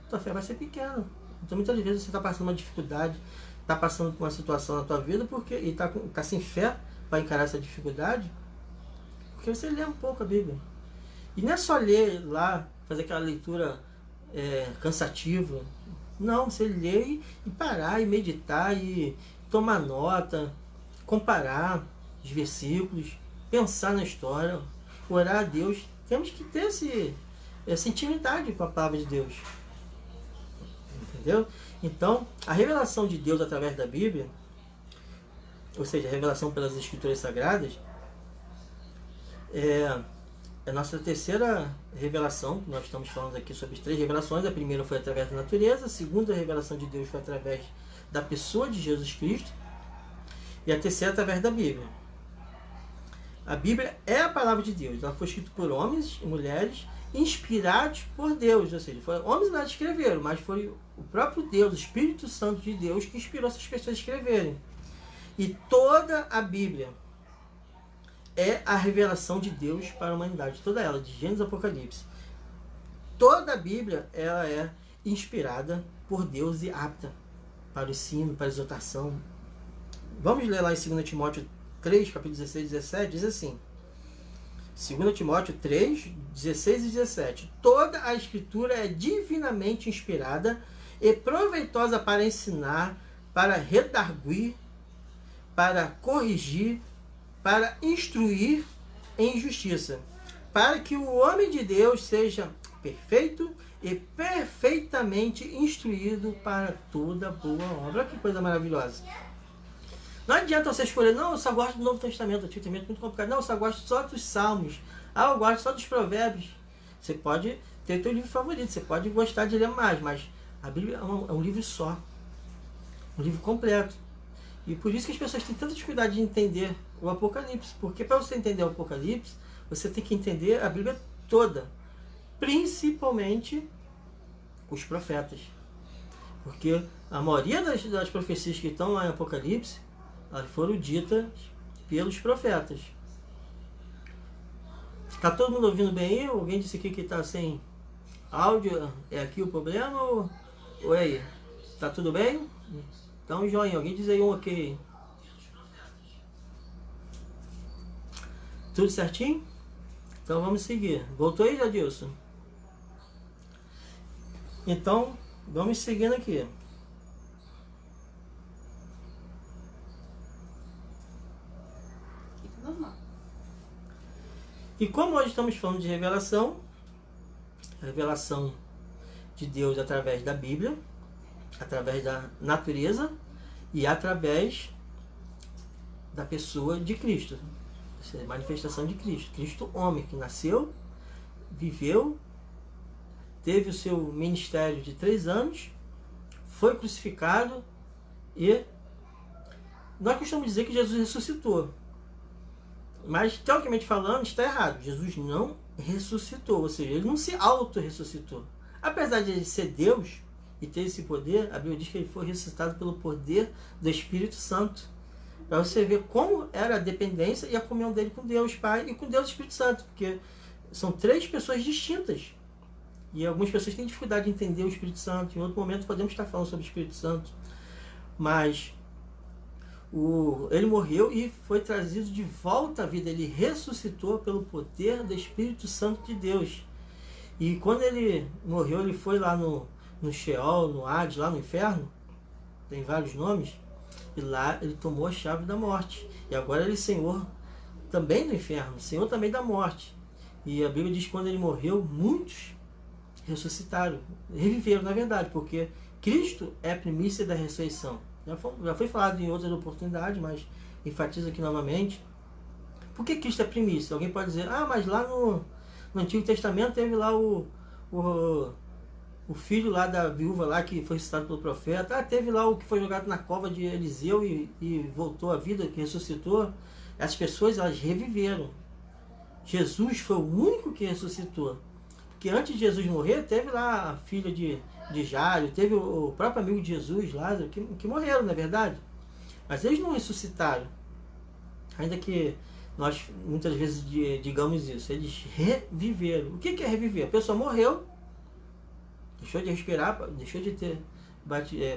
tua fé vai ser pequena. Então muitas vezes você está passando uma dificuldade, está passando por uma situação na tua vida e está sem fé para encarar essa dificuldade, porque você lê um pouco a Bíblia. E não é só ler lá, fazer aquela leitura cansativa. Não, você lê e parar e meditar e tomar nota, comparar os versículos, pensar na história, orar a Deus. Temos que ter essa intimidade com a palavra de Deus. Entendeu? Então, a revelação de Deus através da Bíblia, ou seja, a revelação pelas Escrituras Sagradas, é a nossa terceira revelação. Nós estamos falando aqui sobre as 3 revelações. A primeira foi através da natureza, a segunda revelação de Deus foi através da pessoa de Jesus Cristo, e a terceira através da Bíblia. A Bíblia é a palavra de Deus. Ela foi escrita por homens e mulheres inspirados por Deus, ou seja, homens e mulheres escreveram, mas foi o próprio Deus, o Espírito Santo de Deus, que inspirou essas pessoas a escreverem. E toda a Bíblia é a revelação de Deus para a humanidade, toda ela, de Gênesis a Apocalipse. Toda a Bíblia ela é inspirada por Deus e apta para o ensino, para a exortação. Vamos ler lá em 2 Timóteo 3, capítulo 16 e 17, diz assim: 2 Timóteo 3, 16 e 17. Toda a Escritura é divinamente inspirada e proveitosa para ensinar, para redarguir, para corrigir, para instruir em justiça, para que o homem de Deus seja perfeito e perfeitamente instruído para toda boa obra. Olha que coisa maravilhosa. Não adianta você escolher, não, eu só gosto do Novo Testamento, o Antigo Testamento é muito complicado. Não, eu só gosto só dos Salmos. Ah, eu gosto só dos Provérbios. Você pode ter teu livro favorito, você pode gostar de ler mais, mas a Bíblia é um livro só. Um livro completo. E por isso que as pessoas têm tanta dificuldade de entender o Apocalipse. Porque para você entender o Apocalipse, você tem que entender a Bíblia toda. Principalmente os profetas. Porque a maioria das profecias que estão lá em Apocalipse, elas foram ditas pelos profetas. Está todo mundo ouvindo bem aí? Alguém disse aqui que está sem áudio? É aqui o problema ou é aí? Está tudo bem? Então, joinha. Alguém diz aí um ok. Tudo certinho? Então vamos seguir. Voltou aí, Jadilson? Então, vamos seguindo aqui. E como hoje estamos falando de revelação, revelação de Deus através da Bíblia, através da natureza e através da pessoa de Cristo. Essa é a manifestação de Cristo. Cristo, homem, que nasceu, viveu, teve o seu ministério de 3 anos, foi crucificado e nós costumamos dizer que Jesus ressuscitou. Mas, teoricamente falando, está errado. Jesus não ressuscitou, ou seja, ele não se auto-ressuscitou. Apesar de ele ser Deus e ter esse poder, a Bíblia diz que ele foi ressuscitado pelo poder do Espírito Santo. Para você ver como era a dependência e a comunhão dele com Deus Pai e com Deus Espírito Santo. Porque são 3 pessoas distintas. E algumas pessoas têm dificuldade de entender o Espírito Santo. Em outro momento podemos estar falando sobre o Espírito Santo. Mas ele morreu e foi trazido de volta à vida. Ele ressuscitou pelo poder do Espírito Santo de Deus. E quando ele morreu, ele foi lá no Sheol, no Hades, lá no inferno. Tem vários nomes. E lá ele tomou a chave da morte. E agora ele é Senhor também do inferno, Senhor também da morte. E a Bíblia diz que quando ele morreu, muitos ressuscitaram, reviveram na verdade, porque Cristo é a primícia da ressurreição. Já foi falado em outras oportunidades, mas enfatizo aqui novamente. Por que Cristo é primícia? Alguém pode dizer, mas lá no Antigo Testamento teve lá o o filho lá da viúva lá que foi citado pelo profeta, teve lá o que foi jogado na cova de Eliseu e voltou à vida, que ressuscitou. Essas pessoas, elas reviveram. Jesus foi o único que ressuscitou. Porque antes de Jesus morrer, teve lá a filha de Jairo, teve o próprio amigo de Jesus, Lázaro, que morreram, não é verdade? Mas eles não ressuscitaram. Ainda que nós muitas vezes digamos isso, eles reviveram. O que é reviver? A pessoa morreu, deixou de respirar, deixou de ter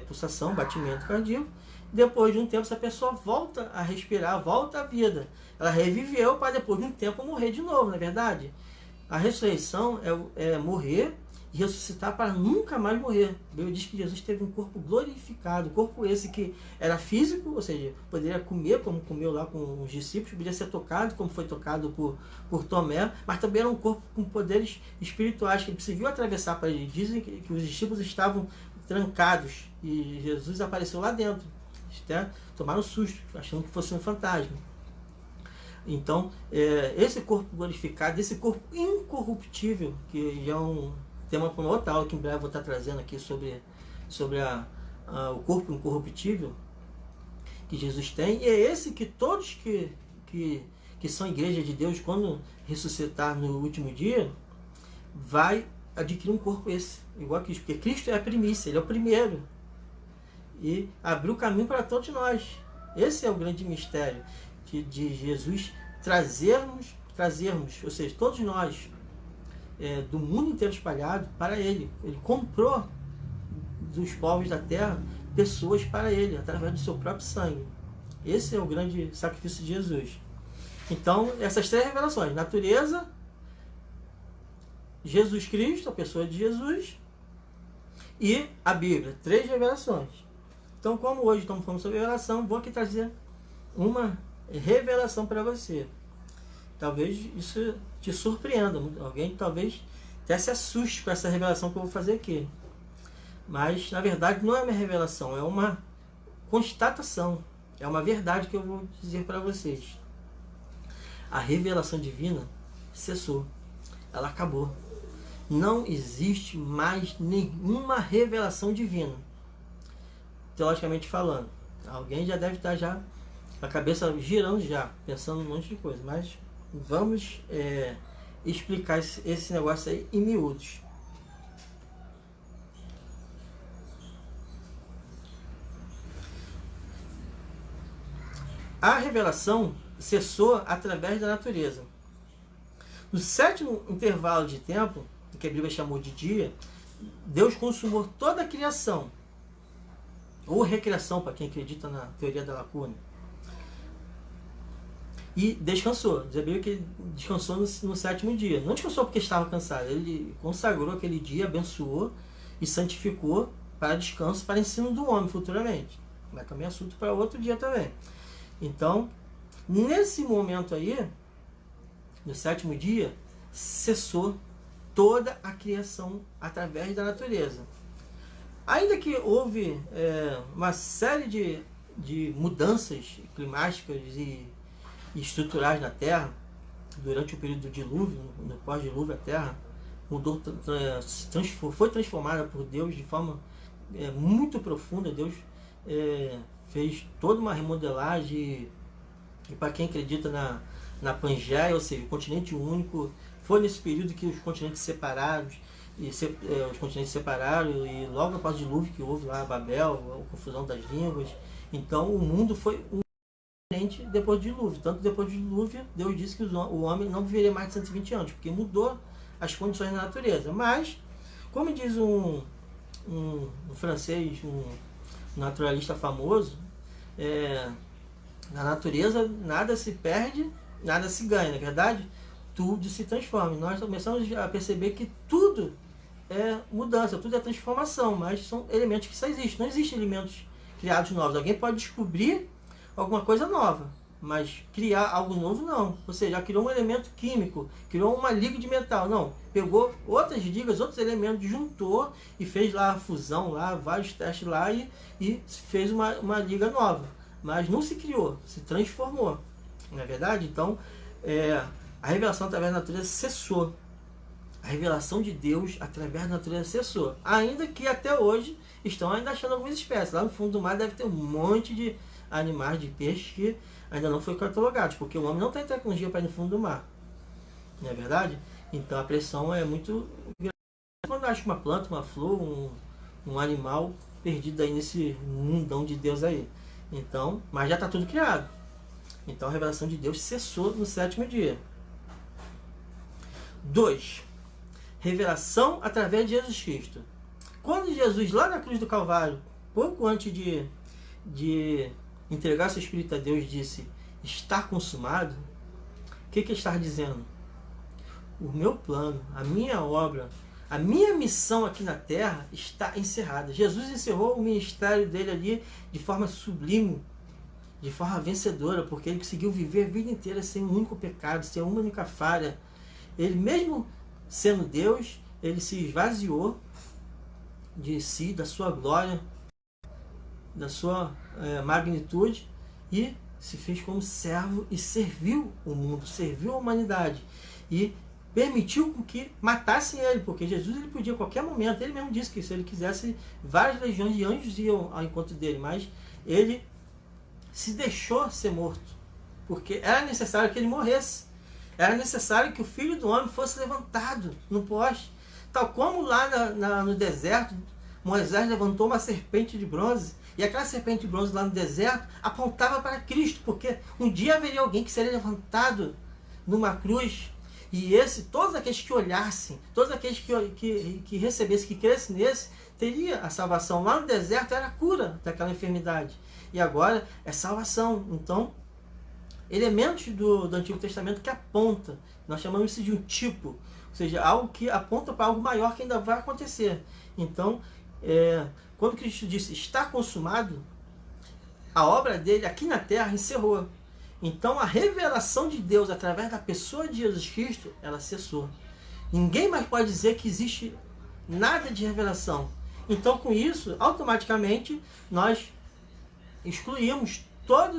pulsação, batimento cardíaco. Depois de um tempo, essa pessoa volta a respirar, volta à vida. Ela reviveu para depois de um tempo morrer de novo, não é verdade? A ressurreição é morrer e ressuscitar para nunca mais morrer. A Bíblia diz que Jesus teve um corpo glorificado, corpo esse que era físico, ou seja, poderia comer como comeu lá com os discípulos, podia ser tocado como foi tocado por Tomé, mas também era um corpo com poderes espirituais que ele conseguiu atravessar para ele. Dizem que os discípulos estavam trancados e Jesus apareceu lá dentro. Até tomaram susto, achando que fosse um fantasma. Então, esse corpo glorificado, esse corpo incorruptível, que já é um tema para uma outra aula que em breve vou estar trazendo aqui sobre o corpo incorruptível que Jesus tem, e é esse que todos que são igreja de Deus, quando ressuscitar no último dia, vai adquirir um corpo esse, igual a Cristo, porque Cristo é a primícia, ele é o primeiro, e abriu o caminho para todos nós. Esse é o grande mistério de Jesus trazermos, ou seja, todos nós, do mundo inteiro espalhado, para Ele. Ele comprou dos povos da terra pessoas para Ele, através do seu próprio sangue. Esse é o grande sacrifício de Jesus. Então, essas três revelações: natureza, Jesus Cristo, a pessoa de Jesus, e a Bíblia. Três revelações. Então, como hoje estamos falando sobre revelação, vou aqui trazer uma revelação para você. Talvez isso te surpreenda. Alguém talvez até se assuste com essa revelação que eu vou fazer aqui. Mas, na verdade, não é uma revelação, é uma constatação. É uma verdade que eu vou dizer para vocês. A revelação divina cessou. Ela acabou. Não existe mais nenhuma revelação divina. Teologicamente falando. Alguém já deve estar já a cabeça girando já, pensando um monte de coisa. Mas vamos explicar esse negócio aí em miúdos. A revelação cessou através da natureza. No sétimo intervalo de tempo, que a Bíblia chamou de dia, Deus consumou toda a criação, ou recriação, para quem acredita na teoria da lacuna, e descansou. Diz a Bíblia que ele descansou no sétimo dia. Não descansou porque estava cansado, ele consagrou aquele dia, abençoou e santificou para descanso, para ensino do homem futuramente. Vai também assunto para outro dia também. Então, nesse momento aí, no sétimo dia, cessou toda a criação através da natureza. Ainda que houve uma série de mudanças climáticas e estruturais na Terra, durante o período do dilúvio, no pós-dilúvio, a Terra mudou, foi transformada por Deus de forma muito profunda. Deus fez toda uma remodelagem, e para quem acredita na Pangeia, ou seja, o continente único, foi nesse período que os continentes separaram, e logo após o dilúvio que houve lá, Babel, a confusão das línguas. Então o mundo foi um continente depois do dilúvio. Tanto depois do dilúvio, Deus disse que o homem não viveria mais de 120 anos, porque mudou as condições da natureza. Mas, como diz um francês, um naturalista famoso, na natureza nada se perde, nada se ganha, na verdade, tudo se transforma. Nós começamos a perceber que tudo é mudança, tudo é transformação, mas são elementos que só existem. Não existem elementos criados novos. Alguém pode descobrir alguma coisa nova, mas criar algo novo não. Ou seja, criou um elemento químico, criou uma liga de metal. Não, pegou outras ligas, outros elementos, juntou e fez lá a fusão, lá, vários testes lá e fez uma liga nova. Mas não se criou, se transformou. Não é verdade? Então, a revelação através da natureza cessou. A revelação de Deus através da natureza cessou. Ainda que até hoje estão ainda achando algumas espécies. Lá no fundo do mar deve ter um monte de animais, de peixes que ainda não foram catalogados, porque o homem não tem tecnologia para ir no fundo do mar. Não é verdade? Então a pressão é muito grande. Quando acha uma planta, uma flor, um animal perdido aí nesse mundão de Deus aí. Então, mas já está tudo criado. Então a revelação de Deus cessou no 7º dia. 2. Revelação através de Jesus Cristo. Quando Jesus, lá na cruz do Calvário, pouco antes de entregar seu Espírito a Deus, disse: está consumado, o que ele está dizendo? O meu plano, a minha obra, a minha missão aqui na terra está encerrada. Jesus encerrou o ministério dele ali de forma sublime, de forma vencedora, porque ele conseguiu viver a vida inteira sem um único pecado, sem uma única falha. Ele mesmo sendo Deus, ele se esvaziou de si, da sua glória, da sua magnitude, e se fez como servo e serviu o mundo, serviu a humanidade e permitiu que matassem ele, porque Jesus ele podia a qualquer momento, ele mesmo disse que se ele quisesse, várias legiões de anjos iam ao encontro dele, mas ele se deixou ser morto, porque era necessário que ele morresse. Era necessário que o Filho do Homem fosse levantado no poste. Tal como lá no deserto, Moisés levantou uma serpente de bronze. E aquela serpente de bronze lá no deserto apontava para Cristo. Porque um dia haveria alguém que seria levantado numa cruz. E todos aqueles que olhassem, todos aqueles que recebessem, que crescem nesse, teria a salvação. Lá no deserto era a cura daquela enfermidade. E agora é salvação. Então, elementos do Antigo Testamento que aponta, nós chamamos isso de um tipo, ou seja, algo que aponta para algo maior que ainda vai acontecer. Então, quando Cristo disse está consumado, a obra dele aqui na terra encerrou. Então a revelação de Deus através da pessoa de Jesus Cristo, ela cessou. Ninguém mais pode dizer que existe nada de revelação. Então com isso, automaticamente, nós excluímos toda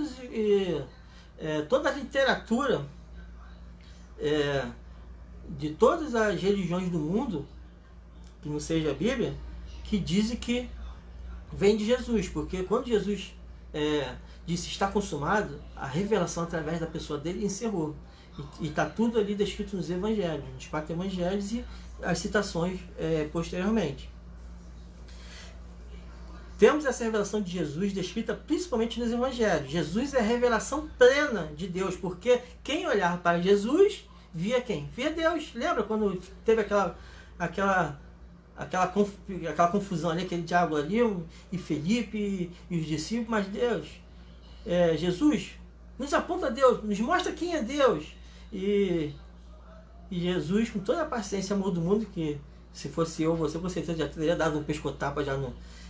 a literatura de todas as religiões do mundo, que não seja a Bíblia, que dizem que vem de Jesus, porque quando Jesus disse está consumado, a revelação através da pessoa dele encerrou. E está tudo ali descrito nos evangelhos, nos 4 evangelhos e as citações posteriormente. Temos essa revelação de Jesus descrita principalmente nos evangelhos. Jesus é a revelação plena de Deus, porque quem olhava para Jesus via quem? Via Deus. Lembra quando teve aquela confusão ali, aquele diálogo ali, e Felipe e os discípulos, mas Deus, Jesus nos aponta a Deus, nos mostra quem é Deus. E Jesus, com toda a paciência e amor do mundo, que se fosse eu, você com certeza já teria dado um pescotapa já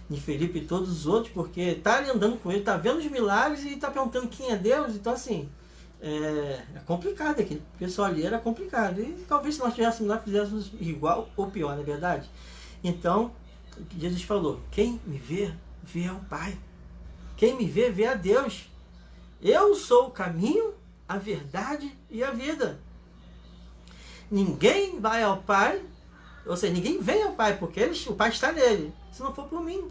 em Felipe e todos os outros, porque está ali andando com ele, está vendo os milagres e está perguntando quem é Deus. Então assim, é complicado aqui. O pessoal ali era complicado. E talvez se nós tivéssemos lá, fizéssemos igual ou pior, não é verdade? Então, Jesus falou, quem me vê, vê ao Pai. Quem me vê, vê a Deus. Eu sou o caminho, a verdade e a vida. Ninguém vai ao Pai, ou seja, ninguém vem ao Pai, porque o Pai está nele, se não for por mim.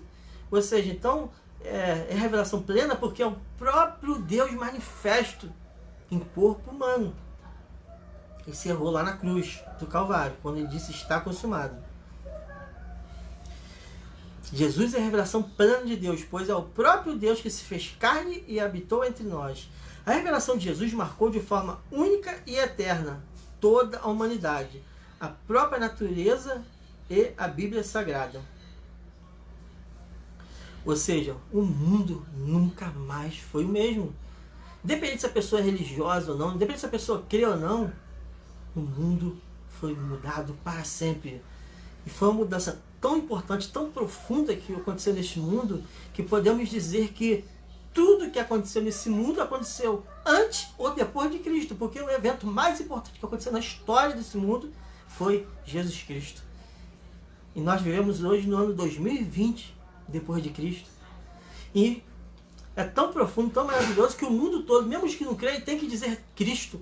Ou seja, então, é revelação plena, porque é o próprio Deus manifesto em corpo humano. Ele se errou lá na cruz do Calvário, quando ele disse está consumado. Jesus é a revelação plena de Deus, pois é o próprio Deus que se fez carne e habitou entre nós. A revelação de Jesus marcou de forma única e eterna toda a humanidade, a própria natureza e a Bíblia Sagrada. Ou seja, o mundo nunca mais foi o mesmo. Independente se a pessoa é religiosa ou não, independente se a pessoa crê ou não, o mundo foi mudado para sempre. E foi uma mudança tão importante, tão profunda que aconteceu neste mundo, que podemos dizer que tudo que aconteceu nesse mundo aconteceu antes ou depois de Cristo, porque o evento mais importante que aconteceu na história desse mundo foi Jesus Cristo. E nós vivemos hoje no ano 2020, depois de Cristo. E é tão profundo, tão maravilhoso, que o mundo todo, mesmo os que não creem, tem que dizer Cristo.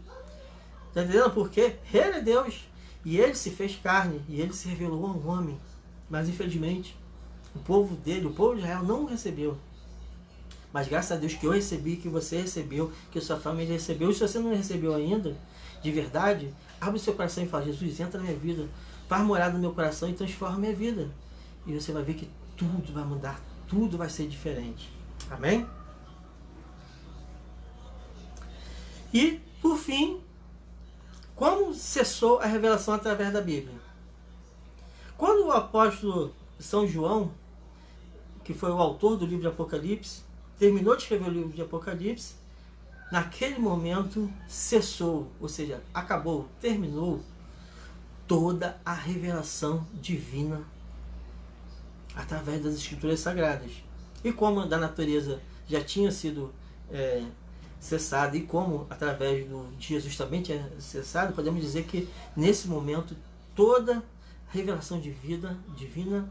Está entendendo? Porque Ele é Deus. E ele se fez carne, e ele se revelou a um homem. Mas infelizmente, o povo dele, o povo de Israel não recebeu. Mas graças a Deus que eu recebi, que você recebeu, que a sua família recebeu. E se você não recebeu ainda, de verdade, abre o seu coração e fala: Jesus, entra na minha vida, faz morada no meu coração e transforma a minha vida. E você vai ver que tudo vai mudar, tudo vai ser diferente. Amém? E, por fim, como cessou a revelação através da Bíblia? Quando o apóstolo São João, que foi o autor do livro de Apocalipse, terminou de escrever o livro de Apocalipse, naquele momento cessou, ou seja, acabou, terminou toda a revelação divina através das Escrituras Sagradas. E como da natureza já tinha sido cessada, e como através de Jesus também tinha cessado, podemos dizer que nesse momento toda a revelação divina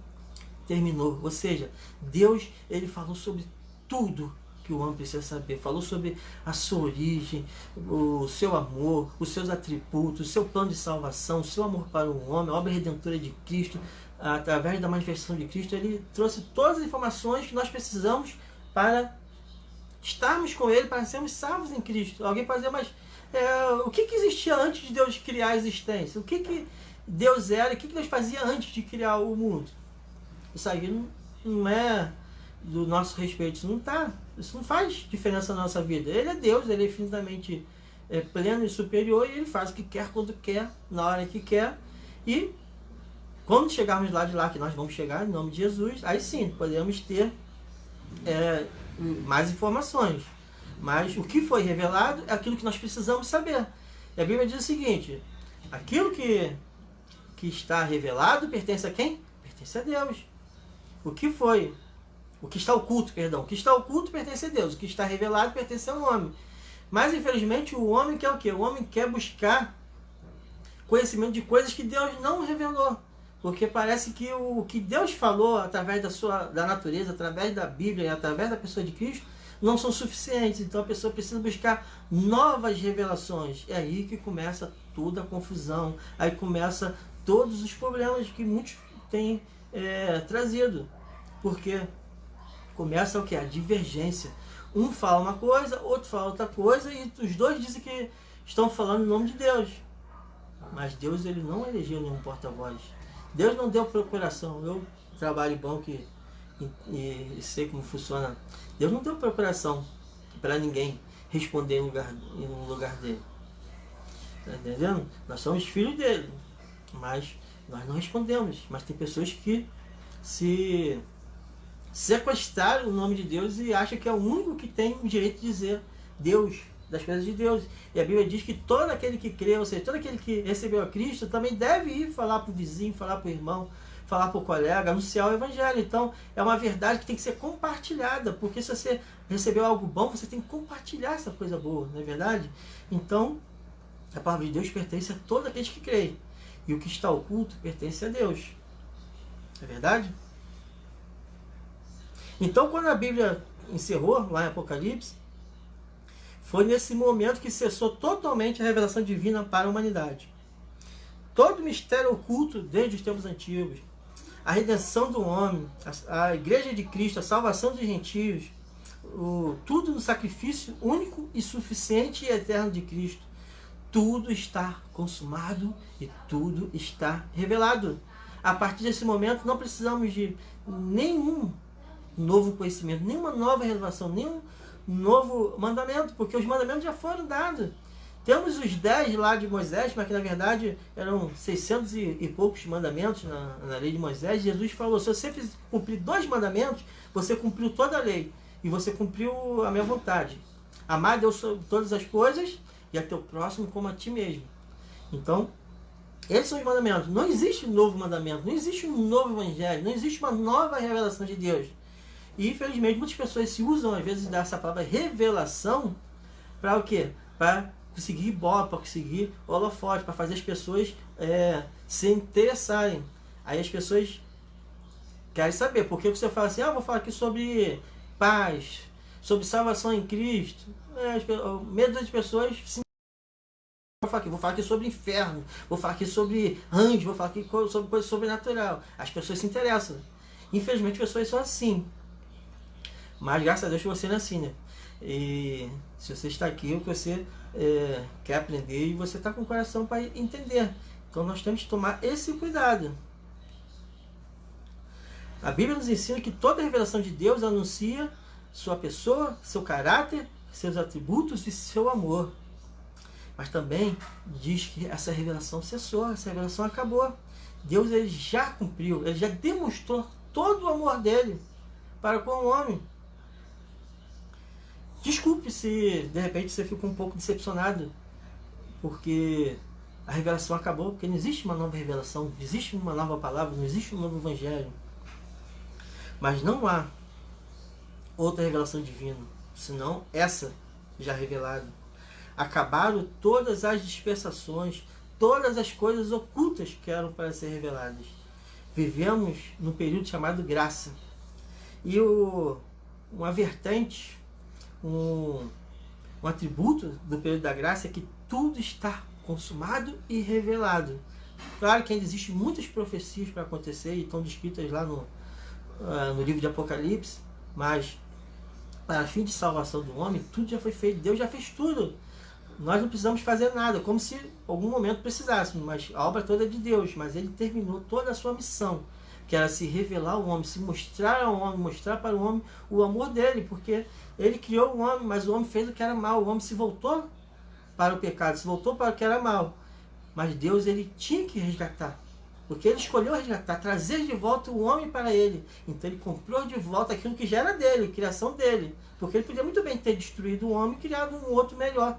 terminou. Ou seja, Deus, ele falou sobre tudo que o homem precisa saber. Falou sobre a sua origem, o seu amor, os seus atributos, o seu plano de salvação, o seu amor para o homem, a obra redentora de Cristo. Através da manifestação de Cristo, ele trouxe todas as informações que nós precisamos para estarmos com ele, para sermos salvos em Cristo. Alguém pode dizer, mas o que existia antes de Deus criar a existência? O que Deus era? O que Deus fazia antes de criar o mundo? Isso aí não é do nosso respeito. Isso não faz diferença na nossa vida. Ele é Deus, ele é infinitamente pleno e superior, e ele faz o que quer, quando quer, na hora que quer. E quando chegarmos lá de lá, que nós vamos chegar em nome de Jesus, aí sim podemos ter mais informações. Mas o que foi revelado é aquilo que nós precisamos saber. E a Bíblia diz o seguinte: aquilo que está revelado pertence a quem? Pertence a Deus. O que está oculto, perdão. O que está oculto pertence a Deus. O que está revelado pertence ao homem. Mas infelizmente o homem quer o quê? O homem quer buscar conhecimento de coisas que Deus não revelou. Porque parece que o que Deus falou através da natureza, através da Bíblia e através da pessoa de Cristo, não são suficientes. Então a pessoa precisa buscar novas revelações. É aí que começa toda a confusão. Aí começa todos os problemas que muitos têm trazido. Porque começa o que? A divergência. Um fala uma coisa, outro fala outra coisa, e os dois dizem que estão falando em nome de Deus. Mas Deus, ele não elegeu nenhum porta-voz. Deus não deu procuração. Eu trabalho em banco e sei como funciona. Deus não deu procuração para ninguém responder no lugar dele. Tá entendendo? Nós somos filhos dele, mas nós não respondemos. Mas tem pessoas que se sequestraram o nome de Deus e acham que é o único que tem o direito de dizer Deus, das coisas de Deus. E a Bíblia diz que todo aquele que crê, ou seja, todo aquele que recebeu a Cristo, também deve ir falar para o vizinho, falar para o irmão, falar para o colega, anunciar o Evangelho. Então, é uma verdade que tem que ser compartilhada, porque se você recebeu algo bom, você tem que compartilhar essa coisa boa, não é verdade? Então, a palavra de Deus pertence a todos aqueles que creem. E o que está oculto pertence a Deus. É verdade? Então, quando a Bíblia encerrou, lá em Apocalipse, foi nesse momento que cessou totalmente a revelação divina para a humanidade. Todo mistério oculto desde os tempos antigos, a redenção do homem, a igreja de Cristo, a salvação dos gentios, tudo no sacrifício único e suficiente e eterno de Cristo, tudo está consumado e tudo está revelado. A partir desse momento não precisamos de nenhum novo conhecimento, nenhuma nova revelação, nenhum novo mandamento, porque os mandamentos já foram dados. Temos os 10 lá de Moisés, mas que na verdade eram 600 e poucos mandamentos na lei de Moisés. Jesus falou: se você cumprir 2 mandamentos, você cumpriu toda a lei e você cumpriu a minha vontade. Amar a Deus sobre todas as coisas e a teu próximo como a ti mesmo. Então, esses são os mandamentos. Não existe um novo mandamento, não existe um novo evangelho, não existe uma nova revelação de Deus. E infelizmente muitas pessoas se usam às vezes dessa palavra revelação para o quê? Para conseguir ibope, para conseguir holofote, para fazer as pessoas se interessarem. Aí as pessoas querem saber. Porque você fala assim: vou falar aqui sobre paz, sobre salvação em Cristo. O medo das pessoas se Vou falar aqui sobre inferno, vou falar aqui sobre anjo, vou falar aqui sobre coisa sobrenatural. As pessoas se interessam. Infelizmente as pessoas são assim. Mas graças a Deus que você não é assim, né? E se você está aqui, o que você quer aprender e você está com o coração para entender. Então nós temos que tomar esse cuidado. A Bíblia nos ensina que toda revelação de Deus anuncia sua pessoa, seu caráter, seus atributos e seu amor. Mas também diz que essa revelação cessou, essa revelação acabou. Deus ele já cumpriu, ele já demonstrou todo o amor dele para com o homem. Desculpe se de repente você ficou um pouco decepcionado, porque a revelação acabou, porque não existe uma nova revelação, não existe uma nova palavra, não existe um novo evangelho. Mas não há outra revelação divina, senão essa já revelada. Acabaram todas as dispensações, todas as coisas ocultas que eram para ser reveladas. Vivemos num período chamado graça. E uma vertente, um atributo do período da graça é que tudo está consumado e revelado. Claro que ainda existem muitas profecias para acontecer e estão descritas lá no livro de Apocalipse, mas para fim de salvação do homem, tudo já foi feito, Deus já fez tudo. Nós não precisamos fazer nada, como se em algum momento precisássemos, mas a obra toda é de Deus, mas ele terminou toda a sua missão, que era se revelar ao homem, se mostrar ao homem, mostrar para o homem o amor dele, porque ele criou o homem, mas o homem fez o que era mal, o homem se voltou para o pecado, se voltou para o que era mal, mas Deus ele tinha que resgatar, porque ele escolheu resgatar, trazer de volta o homem para ele, então ele comprou de volta aquilo que já era dele, criação dele, porque ele podia muito bem ter destruído o homem e criado um outro melhor,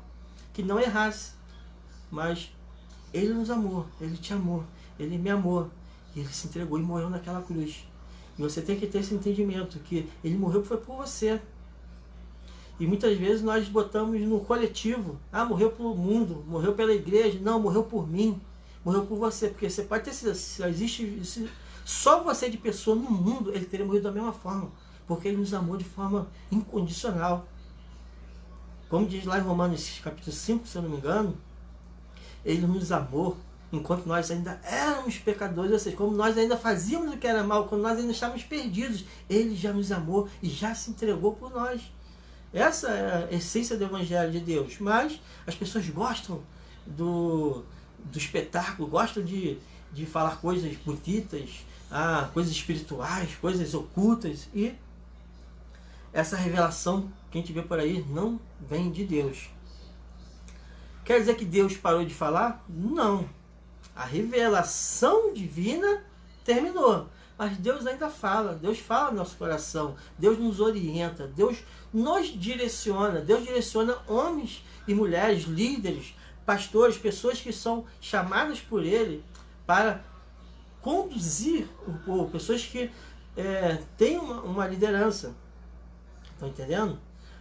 que não errasse, mas ele nos amou, ele te amou, ele me amou, e ele se entregou e morreu naquela cruz. E você tem que ter esse entendimento, que ele morreu foi por você. E muitas vezes nós botamos no coletivo, morreu pelo mundo, morreu pela igreja, não, morreu por mim, morreu por você, porque você pode ter sido, se existe só você de pessoa no mundo, ele teria morrido da mesma forma, porque ele nos amou de forma incondicional. Como diz lá em Romanos capítulo 5, se eu não me engano, ele nos amou enquanto nós ainda éramos pecadores, ou seja, como nós ainda fazíamos o que era mal, quando nós ainda estávamos perdidos, ele já nos amou e já se entregou por nós. Essa é a essência do Evangelho de Deus. Mas as pessoas gostam do espetáculo, gostam de falar coisas bonitas, coisas espirituais, coisas ocultas, e essa revelação que a gente vê por aí não vem de Deus. Quer dizer que Deus parou de falar? Não. A revelação divina terminou. Mas Deus ainda fala. Deus fala no nosso coração. Deus nos orienta. Deus nos direciona. Deus direciona homens e mulheres, líderes, pastores, pessoas que são chamadas por Ele para conduzir o povo. Pessoas que têm uma liderança. Estão entendendo?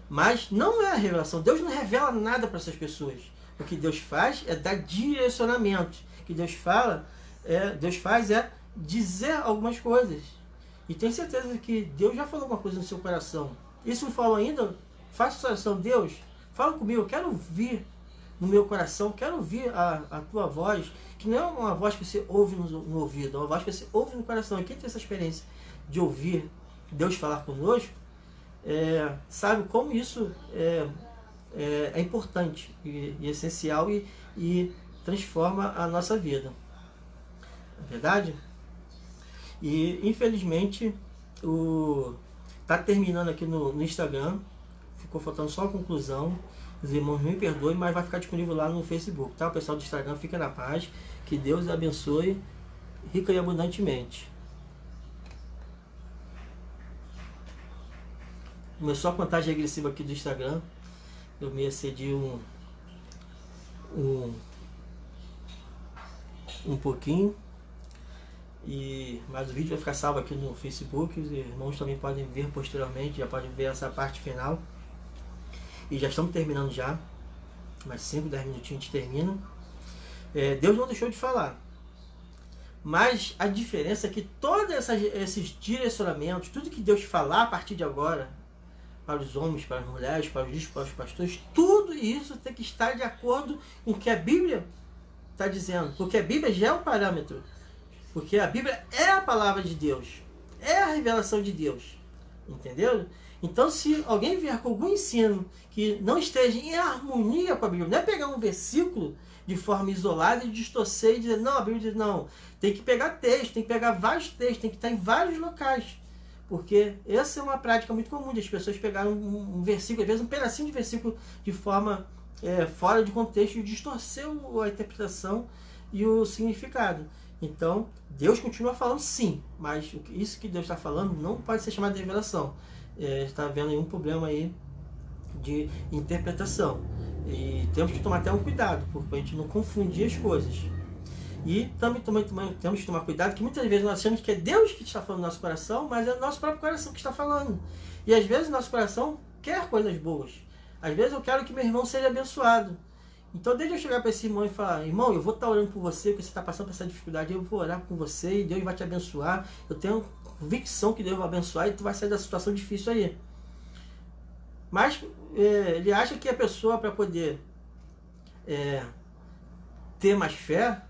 Mas não é a revelação. Deus não revela nada para essas pessoas. O que Deus faz é dar direcionamento. O que Deus faz é dizer algumas coisas. E tenho certeza que Deus já falou alguma coisa no seu coração. E se não falou ainda, faça a oração. Deus, fala comigo. Eu quero ouvir no meu coração. Quero ouvir a tua voz. Que não é uma voz que você ouve no ouvido. É uma voz que você ouve no coração. E quem tem essa experiência de ouvir Deus falar conosco, sabe como isso é importante e essencial e transforma a nossa vida. Não é verdade? E infelizmente tá terminando aqui no Instagram, ficou faltando só a conclusão. Os irmãos me perdoem, mas vai ficar disponível lá no Facebook, tá? O pessoal do Instagram, fica na paz, que Deus abençoe rica e abundantemente. Começou a contagem regressiva aqui do Instagram. Eu me excedi um pouquinho. Mas o vídeo vai ficar salvo aqui no Facebook. Os irmãos também podem ver posteriormente. Já podem ver essa parte final. E já estamos terminando já. Mais 5, 10 minutinhos a gente termina. Deus não deixou de falar. Mas a diferença é que todos esses direcionamentos, tudo que Deus falar a partir de agora, para os homens, para as mulheres, para os bispos, para os pastores, tudo isso tem que estar de acordo com o que a Bíblia está dizendo, porque a Bíblia já é o parâmetro, porque a Bíblia é a palavra de Deus, é a revelação de Deus, entendeu? Então, se alguém vier com algum ensino que não esteja em harmonia com a Bíblia, não é pegar um versículo de forma isolada e distorcer e dizer, não, a Bíblia diz, não, tem que pegar texto, tem que pegar vários textos, tem que estar em vários locais, porque essa é uma prática muito comum, de as pessoas pegarem um versículo, às vezes um pedacinho de versículo de forma fora de contexto e distorcer a interpretação e o significado. Então, Deus continua falando sim, mas isso que Deus está falando não pode ser chamado de revelação. Está havendo aí um problema aí de interpretação. E temos que tomar até um cuidado, porque a gente não confundir as coisas. E também temos que tomar cuidado, que muitas vezes nós achamos que é Deus que está falando no nosso coração, mas é o nosso próprio coração que está falando. E às vezes o nosso coração quer coisas boas. Às vezes eu quero que meu irmão seja abençoado. Então, desde eu chegar para esse irmão e falar, irmão, eu vou estar orando por você, porque você está passando por essa dificuldade, eu vou orar com você e Deus vai te abençoar. Eu tenho convicção que Deus vai abençoar e tu vai sair da situação difícil aí. Mas ele acha que a pessoa, para poder ter mais fé,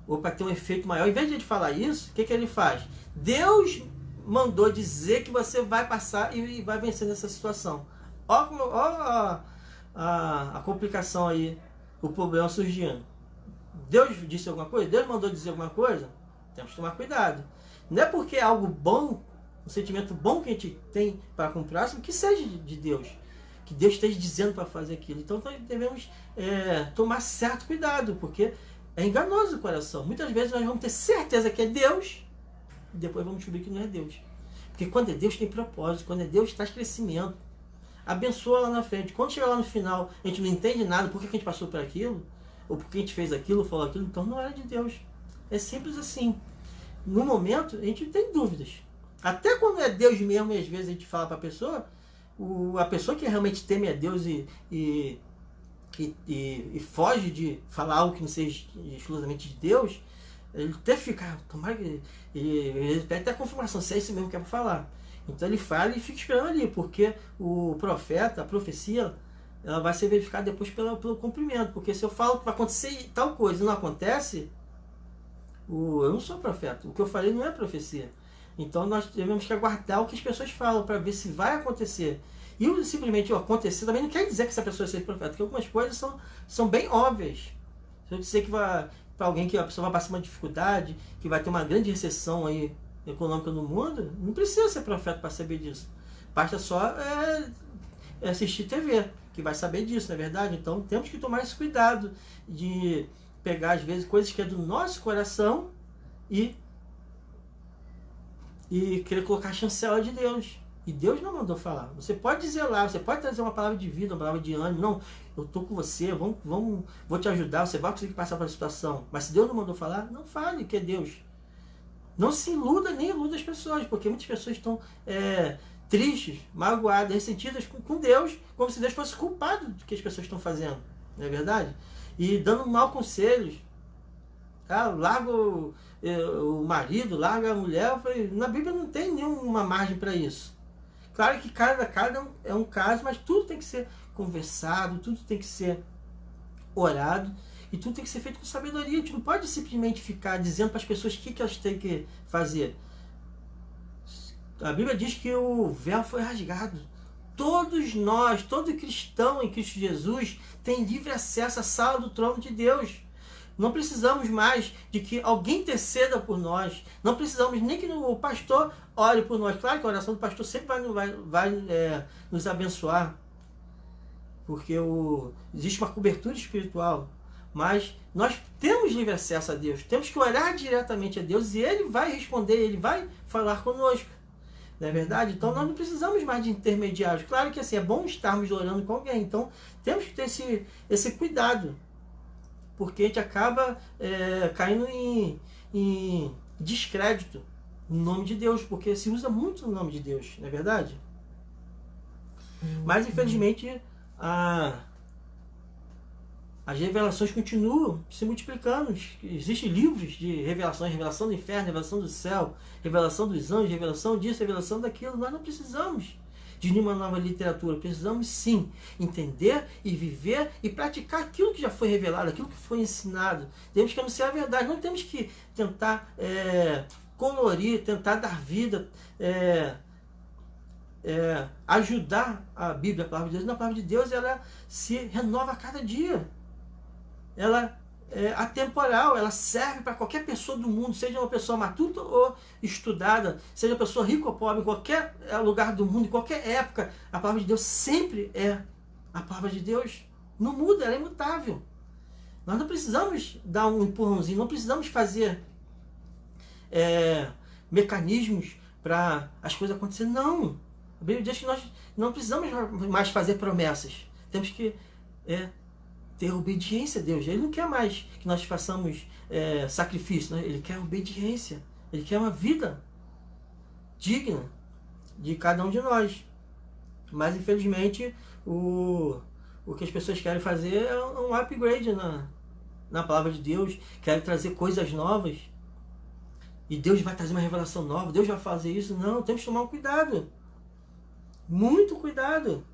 ou para ter um efeito maior, em vez de ele falar isso, o que ele faz? Deus mandou dizer que você vai passar e vai vencer nessa situação. Ó a complicação aí, o problema surgindo. Deus disse alguma coisa? Deus mandou dizer alguma coisa? Temos que tomar cuidado. Não é porque é algo bom, um sentimento bom que a gente tem para com o próximo, que seja de Deus. Que Deus esteja dizendo para fazer aquilo. Então nós devemos tomar certo cuidado, porque é enganoso o coração. Muitas vezes nós vamos ter certeza que é Deus, e depois vamos descobrir que não é Deus. Porque quando é Deus tem propósito, quando é Deus traz crescimento. Abençoa lá na frente. Quando chegar lá no final, a gente não entende nada, por que a gente passou por aquilo, ou por que a gente fez aquilo, falou aquilo, então não era de Deus. É simples assim. No momento, a gente tem dúvidas. Até quando é Deus mesmo, e às vezes a gente fala para a pessoa que realmente teme a Deus e foge de falar algo que não seja exclusivamente de Deus, ele até fica, tomara que ele pede até a confirmação, se é isso mesmo que é para falar. Então ele fala e fica esperando ali, porque o profeta, a profecia, ela vai ser verificada depois pelo cumprimento. Porque se eu falo que vai acontecer tal coisa e não acontece, eu não sou profeta. O que eu falei não é profecia. Então nós devemos que aguardar o que as pessoas falam para ver se vai acontecer. E simplesmente acontecer também não quer dizer que essa pessoa seja profeta, porque algumas coisas são bem óbvias. Se eu disser que para alguém que a pessoa vai passar uma dificuldade, que vai ter uma grande recessão aí econômica no mundo, não precisa ser profeta para saber disso. Basta só assistir TV, que vai saber disso, não é verdade? Então temos que tomar esse cuidado de pegar, às vezes, coisas que é do nosso coração e querer colocar a chancela de Deus. E Deus não mandou falar. Você pode dizer lá, você pode trazer uma palavra de vida, uma palavra de ânimo. Não, eu estou com você, vou te ajudar, você vai conseguir passar pela situação. Mas se Deus não mandou falar, não fale que é Deus. Não se iluda, nem iluda as pessoas, porque muitas pessoas estão tristes, magoadas, ressentidas com Deus, como se Deus fosse culpado do que as pessoas estão fazendo, não é verdade? E dando mau conselhos. Larga o marido, larga a mulher. Eu falei, na Bíblia não tem nenhuma margem para isso. Claro que cada é um caso, mas tudo tem que ser conversado, tudo tem que ser orado. E tudo tem que ser feito com sabedoria. A gente não pode simplesmente ficar dizendo para as pessoas o que elas têm que fazer. A Bíblia diz que o véu foi rasgado. Todos nós, todo cristão em Cristo Jesus tem livre acesso à sala do trono de Deus. Não precisamos mais de que alguém interceda por nós. Não precisamos nem que o pastor ore por nós. Claro que a oração do pastor sempre vai nos abençoar. Porque existe uma cobertura espiritual. Mas nós temos livre acesso a Deus. Temos que orar diretamente a Deus e Ele vai responder, Ele vai falar conosco. Não é verdade? Então nós não precisamos mais de intermediários. Claro que assim, é bom estarmos orando com alguém. Então temos que ter esse cuidado. Porque a gente acaba caindo em descrédito no nome de Deus. Porque se usa muito o nome de Deus. Não é verdade? Mas infelizmente as revelações continuam se multiplicando. Existem livros de revelações, revelação do inferno, revelação do céu, revelação dos anjos, revelação disso, revelação daquilo. Nós não precisamos de nenhuma nova literatura. Precisamos sim entender e viver e praticar aquilo que já foi revelado, aquilo que foi ensinado. Temos que anunciar a verdade, não temos que tentar colorir, tentar dar vida, ajudar a Bíblia, a palavra de Deus. Na palavra de Deus, ela se renova a cada dia. Ela é atemporal, ela serve para qualquer pessoa do mundo, seja uma pessoa matuta ou estudada, seja uma pessoa rica ou pobre, em qualquer lugar do mundo, em qualquer época. A palavra de Deus sempre é a palavra de Deus. Não muda, ela é imutável. Nós não precisamos dar um empurrãozinho, não precisamos fazer mecanismos para as coisas acontecerem. Não. A Bíblia diz que nós não precisamos mais fazer promessas. Temos que ter obediência a Deus. Ele não quer mais que nós façamos sacrifício, né? Ele quer obediência. Ele quer uma vida digna de cada um de nós. Mas infelizmente o que as pessoas querem fazer é um upgrade na palavra de Deus, querem trazer coisas novas. E Deus vai trazer uma revelação nova, Deus vai fazer isso. Não, temos que tomar um cuidado. Muito cuidado.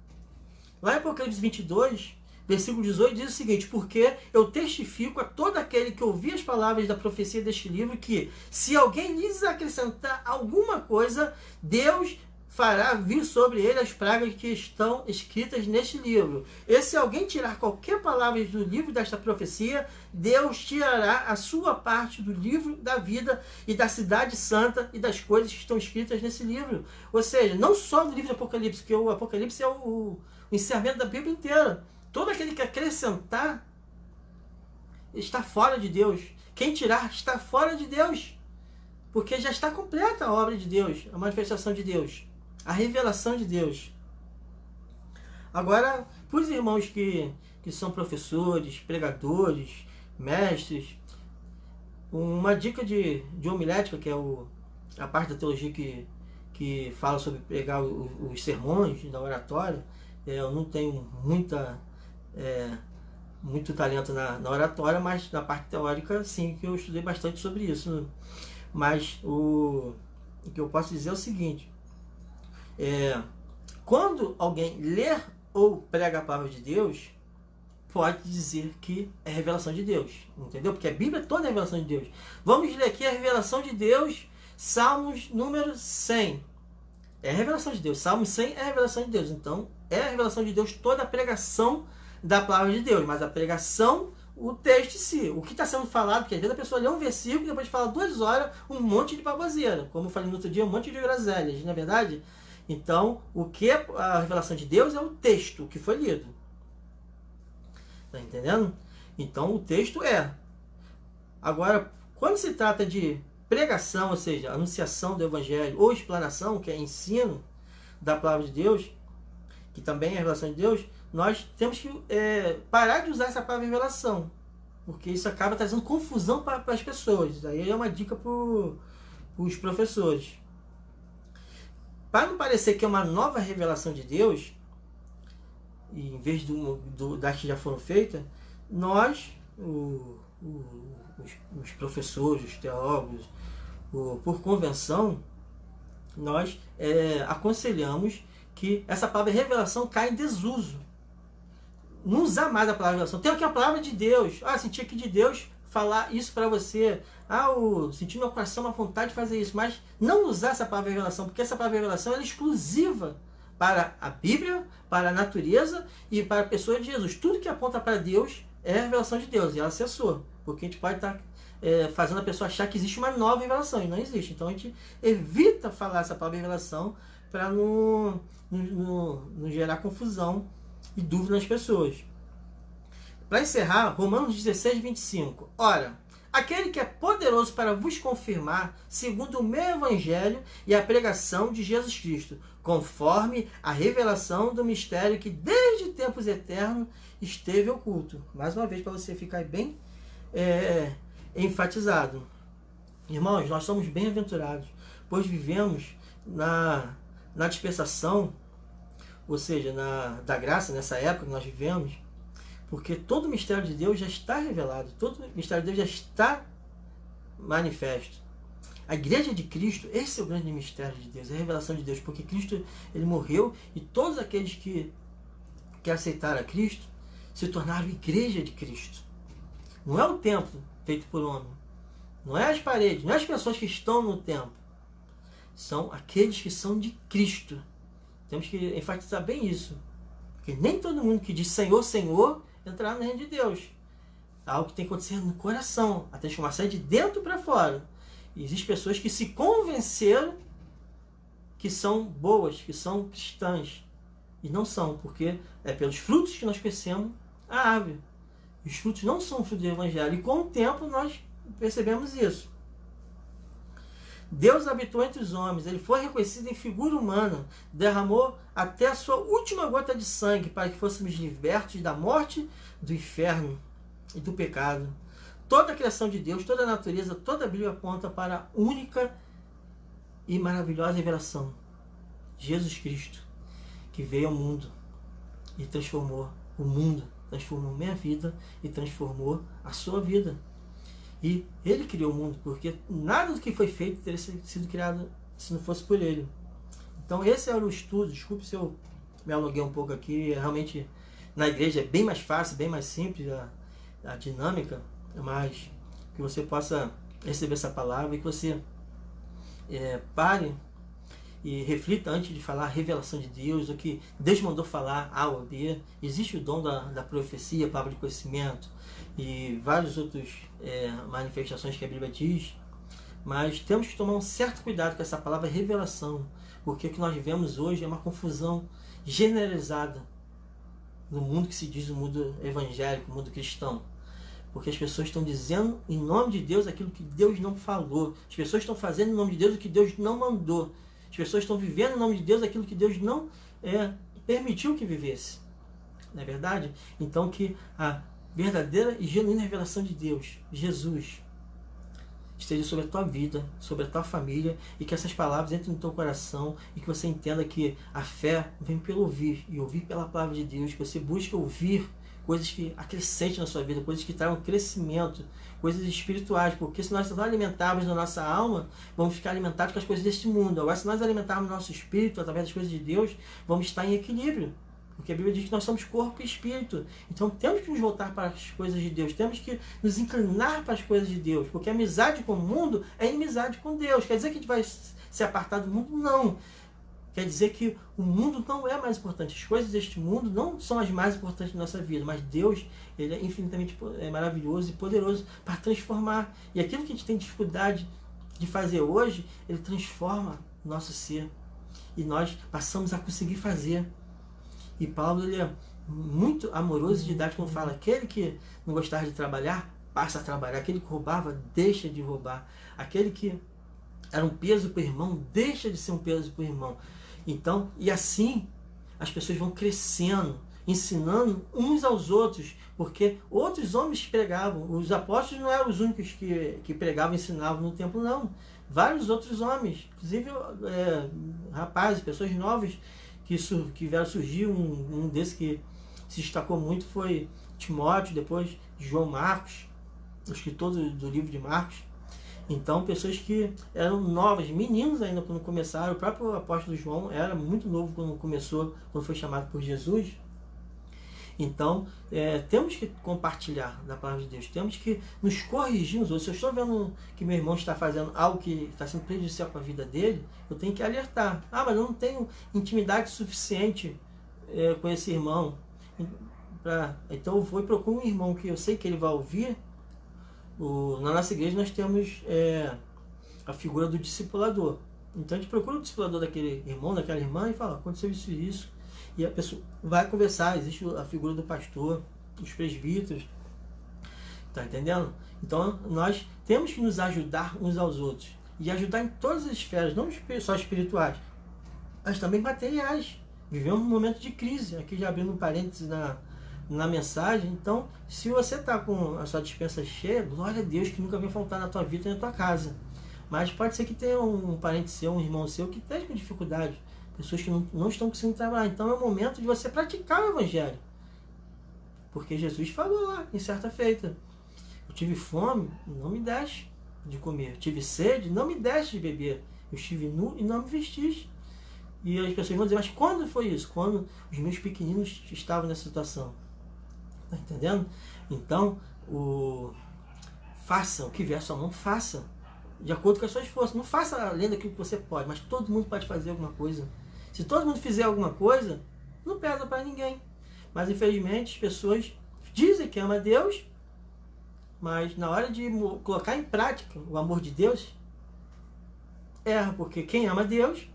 Lá em Apocalipse 22, versículo 18, diz o seguinte: porque eu testifico a todo aquele que ouvir as palavras da profecia deste livro, que se alguém lhes acrescentar alguma coisa, Deus fará vir sobre ele as pragas que estão escritas neste livro. E se alguém tirar qualquer palavra do livro desta profecia, Deus tirará a sua parte do livro da vida e da cidade santa e das coisas que estão escritas nesse livro. Ou seja, não só no livro de Apocalipse, porque o Apocalipse é o encerramento da Bíblia inteira. Todo aquele que acrescentar está fora de Deus. Quem tirar está fora de Deus. Porque já está completa a obra de Deus, a manifestação de Deus, a revelação de Deus. Agora, para os irmãos que são professores, pregadores, mestres, uma dica de homilética, que é a parte da teologia que fala sobre pregar os sermões da oratória. Eu não tenho muito talento na oratória, mas na parte teórica sim, que eu estudei bastante sobre isso. Mas o que eu posso dizer é o seguinte: quando alguém lê ou prega a palavra de Deus, pode dizer que é revelação de Deus, entendeu? Porque a Bíblia toda é revelação de Deus. Vamos ler aqui a revelação de Deus, Salmos número 100. É a revelação de Deus. Salmo 100 é a revelação de Deus. Então, é a revelação de Deus toda a pregação da palavra de Deus. Mas a pregação, o texto em si, o que está sendo falado, porque às vezes a pessoa lê um versículo e depois fala 2 horas um monte de baboseira. Como eu falei no outro dia, um monte de groselhas, não é verdade? Então, o que é a revelação de Deus é o texto que foi lido. Está entendendo? Então, o texto é. Agora, quando se trata de pregação, ou seja, anunciação do Evangelho, ou explanação, que é ensino da palavra de Deus, que também é a revelação de Deus, nós temos que parar de usar essa palavra revelação, porque isso acaba trazendo confusão para as pessoas. Daí é uma dica para os professores. Para não parecer que é uma nova revelação de Deus, e em vez das que já foram feitas, nós, os professores, os teólogos, por convenção, nós aconselhamos que essa palavra revelação caia em desuso. Não usar mais a palavra revelação. Tem aqui a palavra de Deus. Senti aqui de Deus falar isso para você. Senti no meu coração uma vontade de fazer isso. Mas não usar essa palavra revelação, porque essa palavra revelação é exclusiva para a Bíblia, para a natureza e para a pessoa de Jesus. Tudo que aponta para Deus é a revelação de Deus, e ela cessou. Porque a gente pode estar fazendo a pessoa achar que existe uma nova revelação, e não existe. Então a gente evita falar essa palavra revelação para não gerar confusão e dúvida nas pessoas. Para encerrar, Romanos 16, 25. Ora, aquele que é poderoso para vos confirmar, segundo o meu evangelho e a pregação de Jesus Cristo, conforme a revelação do mistério que desde tempos eternos esteve oculto. Mais uma vez, para você ficar bem enfatizado. Irmãos, nós somos bem-aventurados, pois vivemos na dispensação, ou seja, da graça, nessa época que nós vivemos, porque todo o mistério de Deus já está revelado, todo o mistério de Deus já está manifesto. A igreja de Cristo, esse é o grande mistério de Deus, é a revelação de Deus, porque Cristo, ele morreu e todos aqueles que aceitaram a Cristo se tornaram igreja de Cristo. Não é o templo feito por homem, não é as paredes, não é as pessoas que estão no templo, são aqueles que são de Cristo. Temos que enfatizar bem isso, porque nem todo mundo que diz Senhor, Senhor, entrará no reino de Deus. É algo que tem que acontecer no coração, a transformação é de dentro para fora. E existem pessoas que se convenceram que são boas, que são cristãs, e não são, porque é pelos frutos que nós conhecemos a árvore. Os frutos não são frutos do evangelho, e com o tempo nós percebemos isso. Deus habitou entre os homens, ele foi reconhecido em figura humana, derramou até a sua última gota de sangue para que fôssemos libertos da morte, do inferno e do pecado. Toda a criação de Deus, toda a natureza, toda a Bíblia aponta para a única e maravilhosa revelação, Jesus Cristo, que veio ao mundo e transformou o mundo, transformou minha vida e transformou a sua vida. E ele criou o mundo, porque nada do que foi feito teria sido criado se não fosse por ele. Então esse era o estudo. Desculpe se eu me aluguei um pouco aqui. Realmente na igreja é bem mais fácil, bem mais simples a dinâmica, mas que você possa receber essa palavra e que você pare e reflita antes de falar a revelação de Deus, o que Deus mandou falar A ou B. Existe o dom da profecia, a palavra de conhecimento e várias outras manifestações que a Bíblia diz, mas temos que tomar um certo cuidado com essa palavra revelação, porque o que nós vivemos hoje é uma confusão generalizada no mundo que se diz o mundo evangélico, o mundo cristão. Porque as pessoas estão dizendo em nome de Deus aquilo que Deus não falou. As pessoas estão fazendo em nome de Deus o que Deus não mandou. As pessoas estão vivendo em nome de Deus aquilo que Deus não permitiu que vivesse. Não é verdade? Então que a verdadeira e genuína revelação de Deus, Jesus, esteja sobre a tua vida, sobre a tua família, e que essas palavras entrem no teu coração e que você entenda que a fé vem pelo ouvir, e ouvir pela palavra de Deus, que você busque ouvir coisas que acrescentem na sua vida, coisas que tragam crescimento, coisas espirituais, porque se nós não alimentarmos na nossa alma, vamos ficar alimentados com as coisas deste mundo. Agora, se nós alimentarmos o nosso espírito através das coisas de Deus, vamos estar em equilíbrio, porque a Bíblia diz que nós somos corpo e espírito. Então temos que nos voltar para as coisas de Deus, temos que nos inclinar para as coisas de Deus, porque a amizade com o mundo é inimizade com Deus. Quer dizer que a gente vai se apartar do mundo? Não. Quer dizer que o mundo não é mais importante. As coisas deste mundo não são as mais importantes da nossa vida. Mas Deus, ele é infinitamente maravilhoso e poderoso para transformar. E aquilo que a gente tem dificuldade de fazer hoje, ele transforma o nosso ser. E nós passamos a conseguir fazer. E Paulo, ele é muito amoroso e didático quando fala: aquele que não gostava de trabalhar, passa a trabalhar. Aquele que roubava, deixa de roubar. Aquele que era um peso para o irmão, deixa de ser um peso para o irmão. Então, e assim as pessoas vão crescendo, ensinando uns aos outros, porque outros homens pregavam. Os apóstolos não eram os únicos que pregavam e ensinavam no templo, não. Vários outros homens, inclusive rapazes, pessoas novas que vieram surgir. Um desses que se destacou muito foi Timóteo, depois João Marcos, o escritor do livro de Marcos. Então, pessoas que eram novas, meninos ainda quando começaram. O próprio apóstolo João era muito novo quando começou, quando foi chamado por Jesus. Então, temos que compartilhar da palavra de Deus, temos que nos corrigir uns outros. Se eu estou vendo que meu irmão está fazendo algo que está sendo prejudicial para a vida dele, eu tenho que alertar. Ah, mas eu não tenho intimidade suficiente com esse irmão. Então, eu vou e procuro um irmão que eu sei que ele vai ouvir. Na nossa igreja nós temos a figura do discipulador. Então a gente procura o discipulador daquele irmão, daquela irmã e fala: aconteceu isso, e a pessoa vai conversar. Existe a figura do pastor, os presbíteros, tá entendendo? Então nós temos que nos ajudar uns aos outros, e ajudar em todas as esferas, não só espirituais, mas também materiais. Vivemos um momento de crise. Aqui já abrindo um parênteses na mensagem. Então, se você está com a sua despensa cheia, glória a Deus, que nunca vai faltar na tua vida e na tua casa. Mas pode ser que tenha um parente seu, um irmão seu que esteja com dificuldade, pessoas que não estão conseguindo trabalhar. Então é o momento de você praticar o Evangelho, porque Jesus falou lá em certa feita: eu tive fome, não me deste. de comer. Eu tive sede, não me deste de beber. Eu estive nu e não me vestiste. E as pessoas vão dizer, mas quando foi isso? Quando os meus pequeninos estavam nessa situação. Tá entendendo? Então, faça o que vier à sua mão, faça. De acordo com as suas forças. Não faça além daquilo que você pode, mas todo mundo pode fazer alguma coisa. Se todo mundo fizer alguma coisa, não pesa para ninguém. Mas infelizmente as pessoas dizem que ama a Deus, mas na hora de colocar em prática o amor de Deus, erra, porque quem ama a Deus,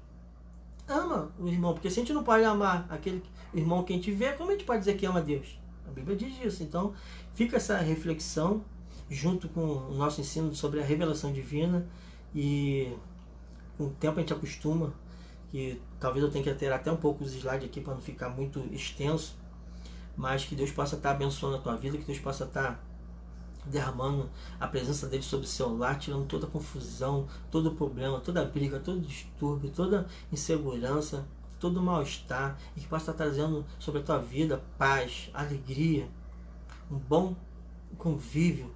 ama o irmão. Porque se a gente não pode amar aquele irmão que a gente vê, como a gente pode dizer que ama a Deus? A Bíblia diz isso. Então, fica essa reflexão junto com o nosso ensino sobre a revelação divina, e com o tempo a gente acostuma, que talvez eu tenha que alterar até um pouco os slides aqui para não ficar muito extenso, mas que Deus possa estar abençoando a tua vida, que Deus possa estar derramando a presença dele sobre o seu lar, tirando toda a confusão, todo o problema, toda a briga, todo o distúrbio, toda a insegurança, todo o mal-estar, e que possa estar trazendo sobre a tua vida paz, alegria, um bom convívio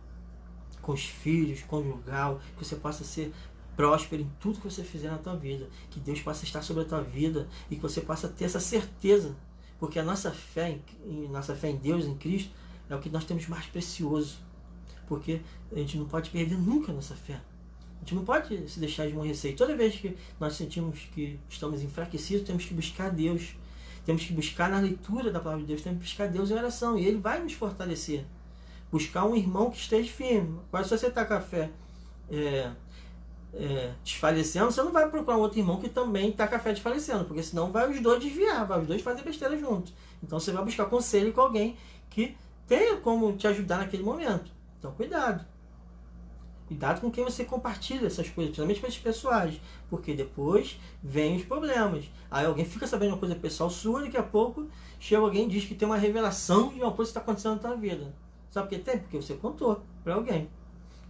com os filhos, conjugal, que você possa ser próspero em tudo que você fizer na tua vida, que Deus possa estar sobre a tua vida e que você possa ter essa certeza, porque a nossa fé em Deus, em Cristo, é o que nós temos mais precioso, porque a gente não pode perder nunca a nossa fé. A gente não pode se deixar esmorecer. E toda vez que nós sentimos que estamos enfraquecidos, temos que buscar Deus. Temos que buscar na leitura da palavra de Deus, temos que buscar Deus em oração, e Ele vai nos fortalecer. Buscar um irmão que esteja firme. Quase se você está com a fé desfalecendo, você não vai procurar um outro irmão que também está com a fé desfalecendo, porque senão vai os dois desviar, vai os dois fazer besteira juntos. Então você vai buscar conselho com alguém que tenha como te ajudar naquele momento. Então cuidado. Cuidado com quem você compartilha essas coisas, principalmente com esses pessoais, porque depois vem os problemas. Aí alguém fica sabendo uma coisa pessoal sua, daqui a pouco chega alguém e diz que tem uma revelação de uma coisa que está acontecendo na tua vida. Sabe por que tem? Porque você contou para alguém.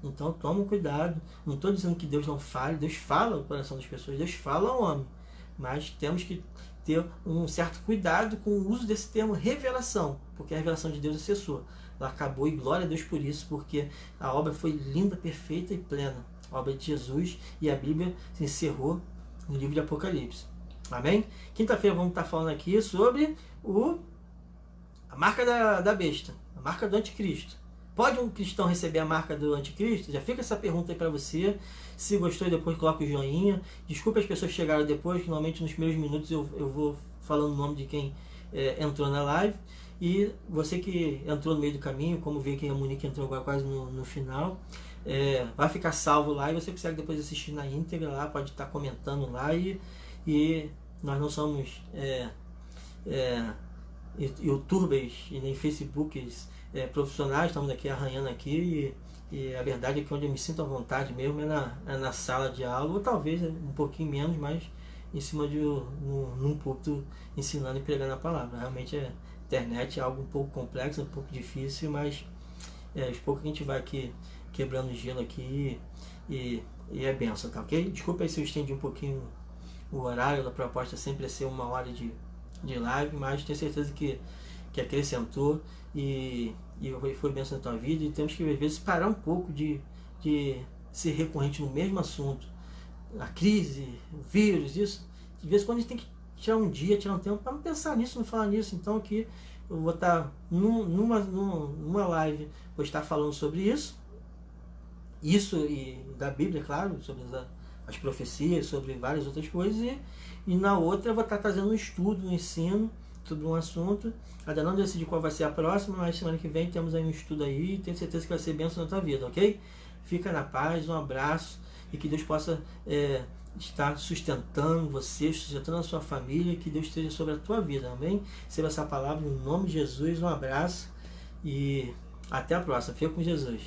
Então toma cuidado. Não estou dizendo que Deus não fale. Deus fala o coração das pessoas. Deus fala ao homem. Mas temos que ter um certo cuidado com o uso desse termo revelação. Porque a revelação de Deus é cessou. Ela acabou, e glória a Deus por isso. Porque a obra foi linda, perfeita e plena. A obra de Jesus. E a Bíblia se encerrou no livro de Apocalipse. Amém? Quinta-feira vamos estar falando aqui sobre a marca da besta. A marca do anticristo. Pode um cristão receber a marca do anticristo? Já fica essa pergunta aí para você. Se gostou, depois coloca o joinha. Desculpa as pessoas que chegaram depois, que normalmente nos primeiros minutos eu vou falando o nome de quem entrou na live. E você que entrou no meio do caminho, como vê que a Monique entrou agora quase no final, vai ficar salvo lá e você consegue depois assistir na íntegra lá, pode estar comentando lá. E nós não somos youtubers e nem facebookers profissionais, estamos aqui arranhando aqui, e a verdade é que onde eu me sinto à vontade mesmo é na sala de aula, ou talvez um pouquinho menos, mas em cima num púlpito ensinando e pregando a palavra. Realmente a internet é algo um pouco complexo, um pouco difícil, mas aos poucos a gente vai aqui quebrando o gelo aqui e é benção, tá ok? Desculpa aí se eu estendi um pouquinho o horário. Da proposta sempre é ser 1 hora de live, mas tenho certeza que acrescentou e foi bênção na tua vida. E temos que às vezes parar um pouco de ser recorrente no mesmo assunto, a crise, o vírus, isso. De vez em quando a gente tem que tirar um dia, tirar um tempo para não pensar nisso, não falar nisso. Então aqui eu vou estar numa live, vou estar falando sobre isso e da Bíblia, claro, sobre as profecias, sobre várias outras coisas, e na outra eu vou estar trazendo um estudo, um ensino sobre um assunto. Ainda não decidi qual vai ser a próxima, mas semana que vem temos aí um estudo aí, e tenho certeza que vai ser bênção na tua vida, ok? Fica na paz, um abraço, e que Deus possa estar sustentando você, sustentando a sua família, que Deus esteja sobre a tua vida, amém? Receba essa palavra em nome de Jesus, um abraço e até a próxima. Fica com Jesus.